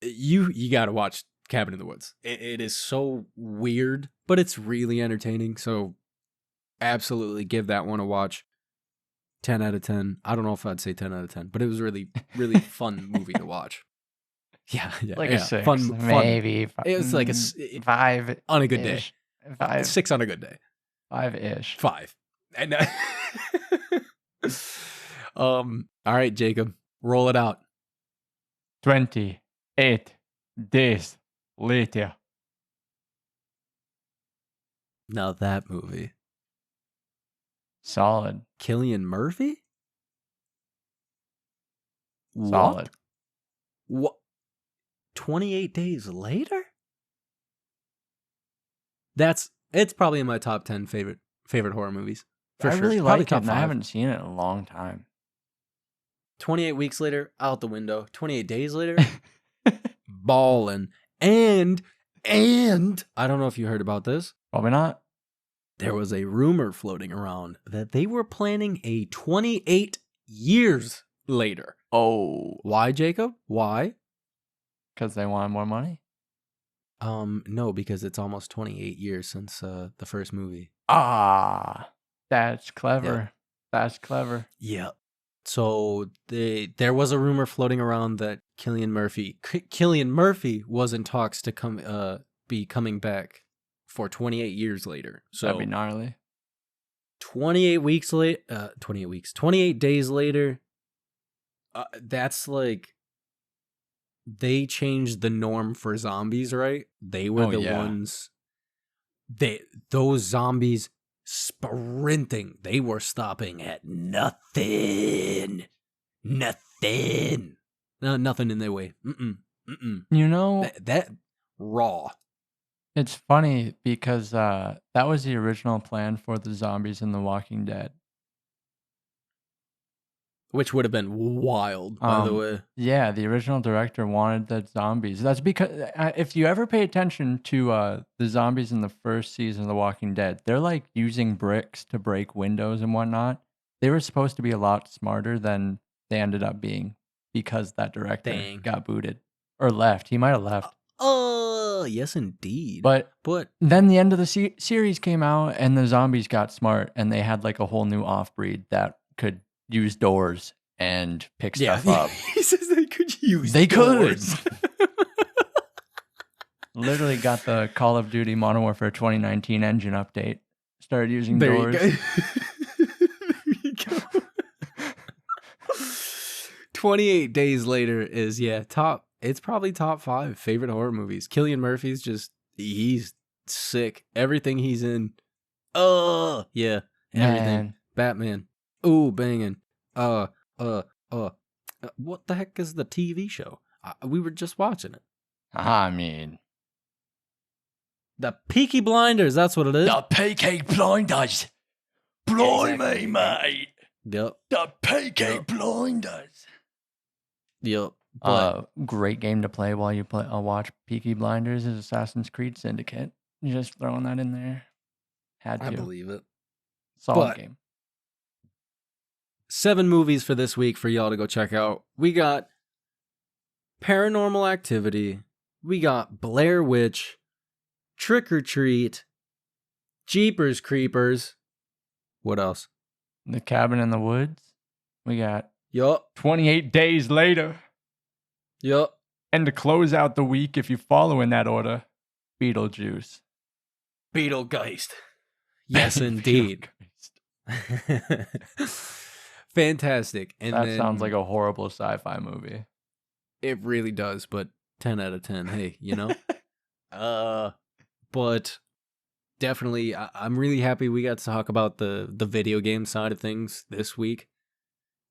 you got to watch Cabin in the Woods. It is so weird, but it's really entertaining. So absolutely give that one a watch. 10 out of 10. I don't know if I'd say 10 out of 10, but it was really, really fun movie to watch. Yeah, Like yeah, a 6. fun. Maybe. It was like a 5 on a good day. 5. 6 on a good day. 5-ish. 5. And all right, Jacob, roll it out. 28 days later. Now that movie. Solid. Cillian Murphy? Solid. What? 28 days later? It's probably in my top 10 favorite horror movies. For I sure. really Probably like it, top and I 5. haven't seen it in a long time. 28 weeks later, out the window. 28 days later, ballin'. And I don't know if you heard about this. Probably not. There was a rumor floating around that they were planning a 28 years later. Oh. Why, Jacob? Why? Because they wanted more money? No, because it's almost 28 years since the first movie. Ah. That's clever. That's clever. Yeah. So there was a rumor floating around that Cillian Murphy was in talks to be coming back for 28 years later. So That'd be gnarly. 28 days later, that's like they changed the norm for zombies, right? They were ones. Those zombies sprinting. They were stopping at nothing. Nothing. No, nothing in their way. You know, That raw. it's funny because that was the original plan for the zombies in The Walking Dead. Which would have been wild, by the way. Yeah, the original director wanted the zombies. That's because if you ever pay attention to the zombies in the first season of The Walking Dead, they're like using bricks to break windows and whatnot. They were supposed to be a lot smarter than they ended up being because that director got booted or left. He might have left. Oh, yes, indeed. But But then the end of the series came out and the zombies got smart and they had like a whole new off-breed that could use doors and pick stuff up. He says they could use They could. doors. Literally got the Call of Duty Modern Warfare 2019 engine update. Started using There doors. you go. There you go. 28 days later is top. It's probably top 5 favorite horror movies. Cillian Murphy's he's sick. Everything he's in. Oh, yeah. Everything. Man. Batman. Ooh, banging. What the heck is the TV show? We were just watching it. I mean, The Peaky Blinders. That's what it is. the Peaky Blinders. Blimey, mate. Yep. The Peaky Yep. Blinders. Yep. But Great game to play while you watch Peaky Blinders is Assassin's Creed Syndicate. You just throwing that in there. Had to. I believe it. Solid but- game. 7 movies for this week for y'all to go check out. We got Paranormal Activity. We got Blair Witch. Trick or Treat. Jeepers Creepers. What else? The Cabin in the Woods. We got Yup. 28 days later. Yup. And to close out the week, if you follow in that order, Beetlejuice. Beetlegeist. Yes, indeed. Fantastic. And That then sounds like a horrible sci-fi movie. it really does, but 10 out of 10. Hey, you know? But definitely, I'm really happy we got to talk about the video game side of things this week.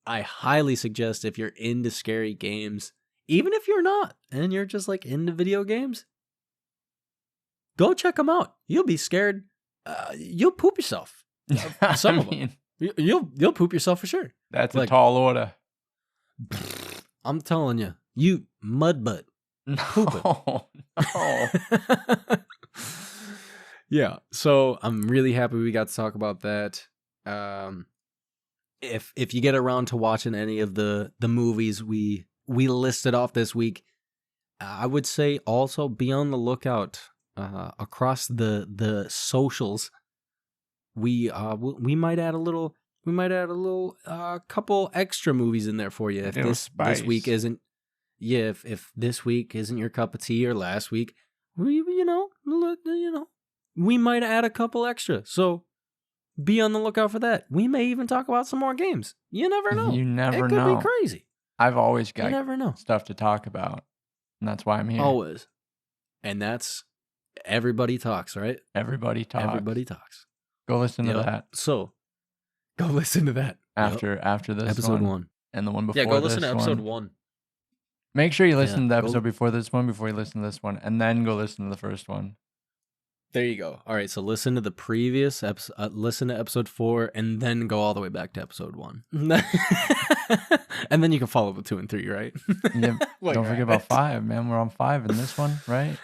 I highly suggest if you're into scary games, even if you're not and you're just like into video games, go check them out. You'll be scared. You'll poop yourself. Some of them. You'll poop yourself for sure. That's Like- a tall order. I'm telling you, you mud butt. No, no. Yeah, so I'm really happy we got to talk about that. If you get around to watching any of the movies we listed off this week, I would say also be on the lookout across the socials. We might add a little couple extra movies in there for you if Little this week spice. isn't. Yeah, if this week isn't your cup of tea or last week, we might add a couple extra. So be on the lookout for that. We may even talk about some more games. You never know. You never it could know. be crazy. I've always You got never know. stuff to talk about, and that's why I'm here. Always. And that's Everybody Talks, right? Everybody talks. Everybody Talks. Go listen to Yep. that So go listen to that. Yep. after this Episode one, 1. and the one before. Yeah, go listen to this episode one. 1. Make sure you listen Yeah, to the go- episode before this one, before you listen to this one, and then go listen to the first one. There you go. All right, so listen to the previous episode, listen to episode 4, and then go all the way back to episode 1. And then you can follow the 2 and 3, right? Yeah, Well, don't you're forget about right. 5, man. We're on 5 in this one, right?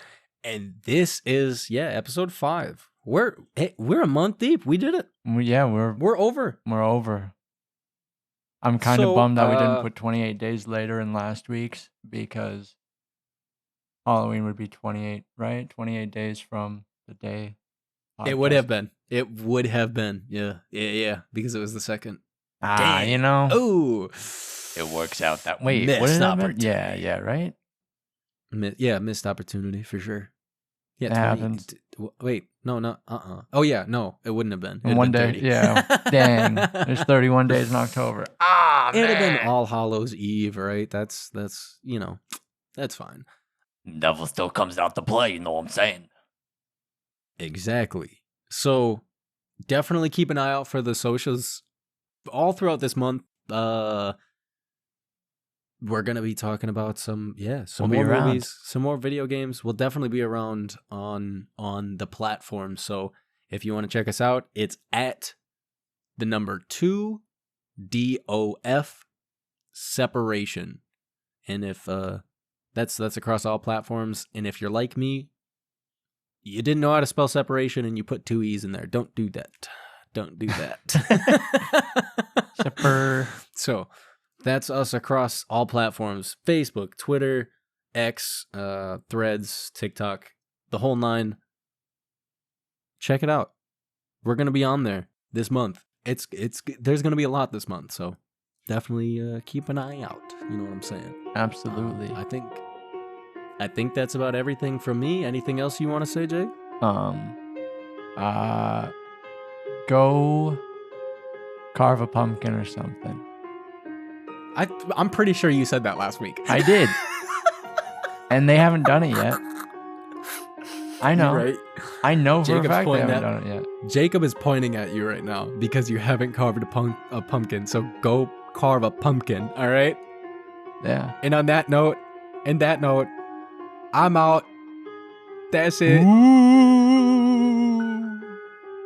And this is, episode 5. We're a month deep. We did it. We're We're over. over. I'm kind So, of bummed that we didn't put 28 days later in last week's, because Halloween would be 28, right? 28 days from the day. It would podcast. have been. It would have been. Yeah, because it was the second. Ah, Dang. you know, Oh, it works out that way. Missed What did that mean? opportunity. Yeah, right. Missed opportunity for sure. Yeah, It happens. Wait, no. Oh yeah, no, it wouldn't have been. In one day, yeah. Dang, there's 31 days in October. Ah, It'd have been man. All Hallows Eve, right? That's that's fine. Devil still comes out to play. You know what I'm saying? Exactly. So definitely keep an eye out for the socials all throughout this month. We're gonna be talking about some We'll be more around. movies, some more video games. We'll definitely be around on the platform. So if you want to check us out, it's at the number 2 DOF separation. And if that's across all platforms. And if you're like me, you didn't know how to spell separation and you put 2 E's in there. Don't do that. Don't do that. Separ. So that's us across all platforms: Facebook, Twitter, X, Threads, TikTok, the whole 9. Check it out. We're gonna be on there this month. There's gonna be a lot this month, so definitely keep an eye out. You know what I'm saying? Absolutely. I think that's about everything from me. Anything else you want to say, Jay? Go carve a pumpkin or something. I'm pretty sure you said that last week. I did. And they haven't done it yet. I know. You're right. I know for Jacob's a fact they pointing haven't at- done it yet. Jacob is pointing at you right now because you haven't carved a pumpkin. So go carve a pumpkin, all right? Yeah. And on that note, I'm out. That's it.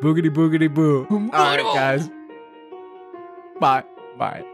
Boogity boogity boo. All right, guys. Bye. Bye.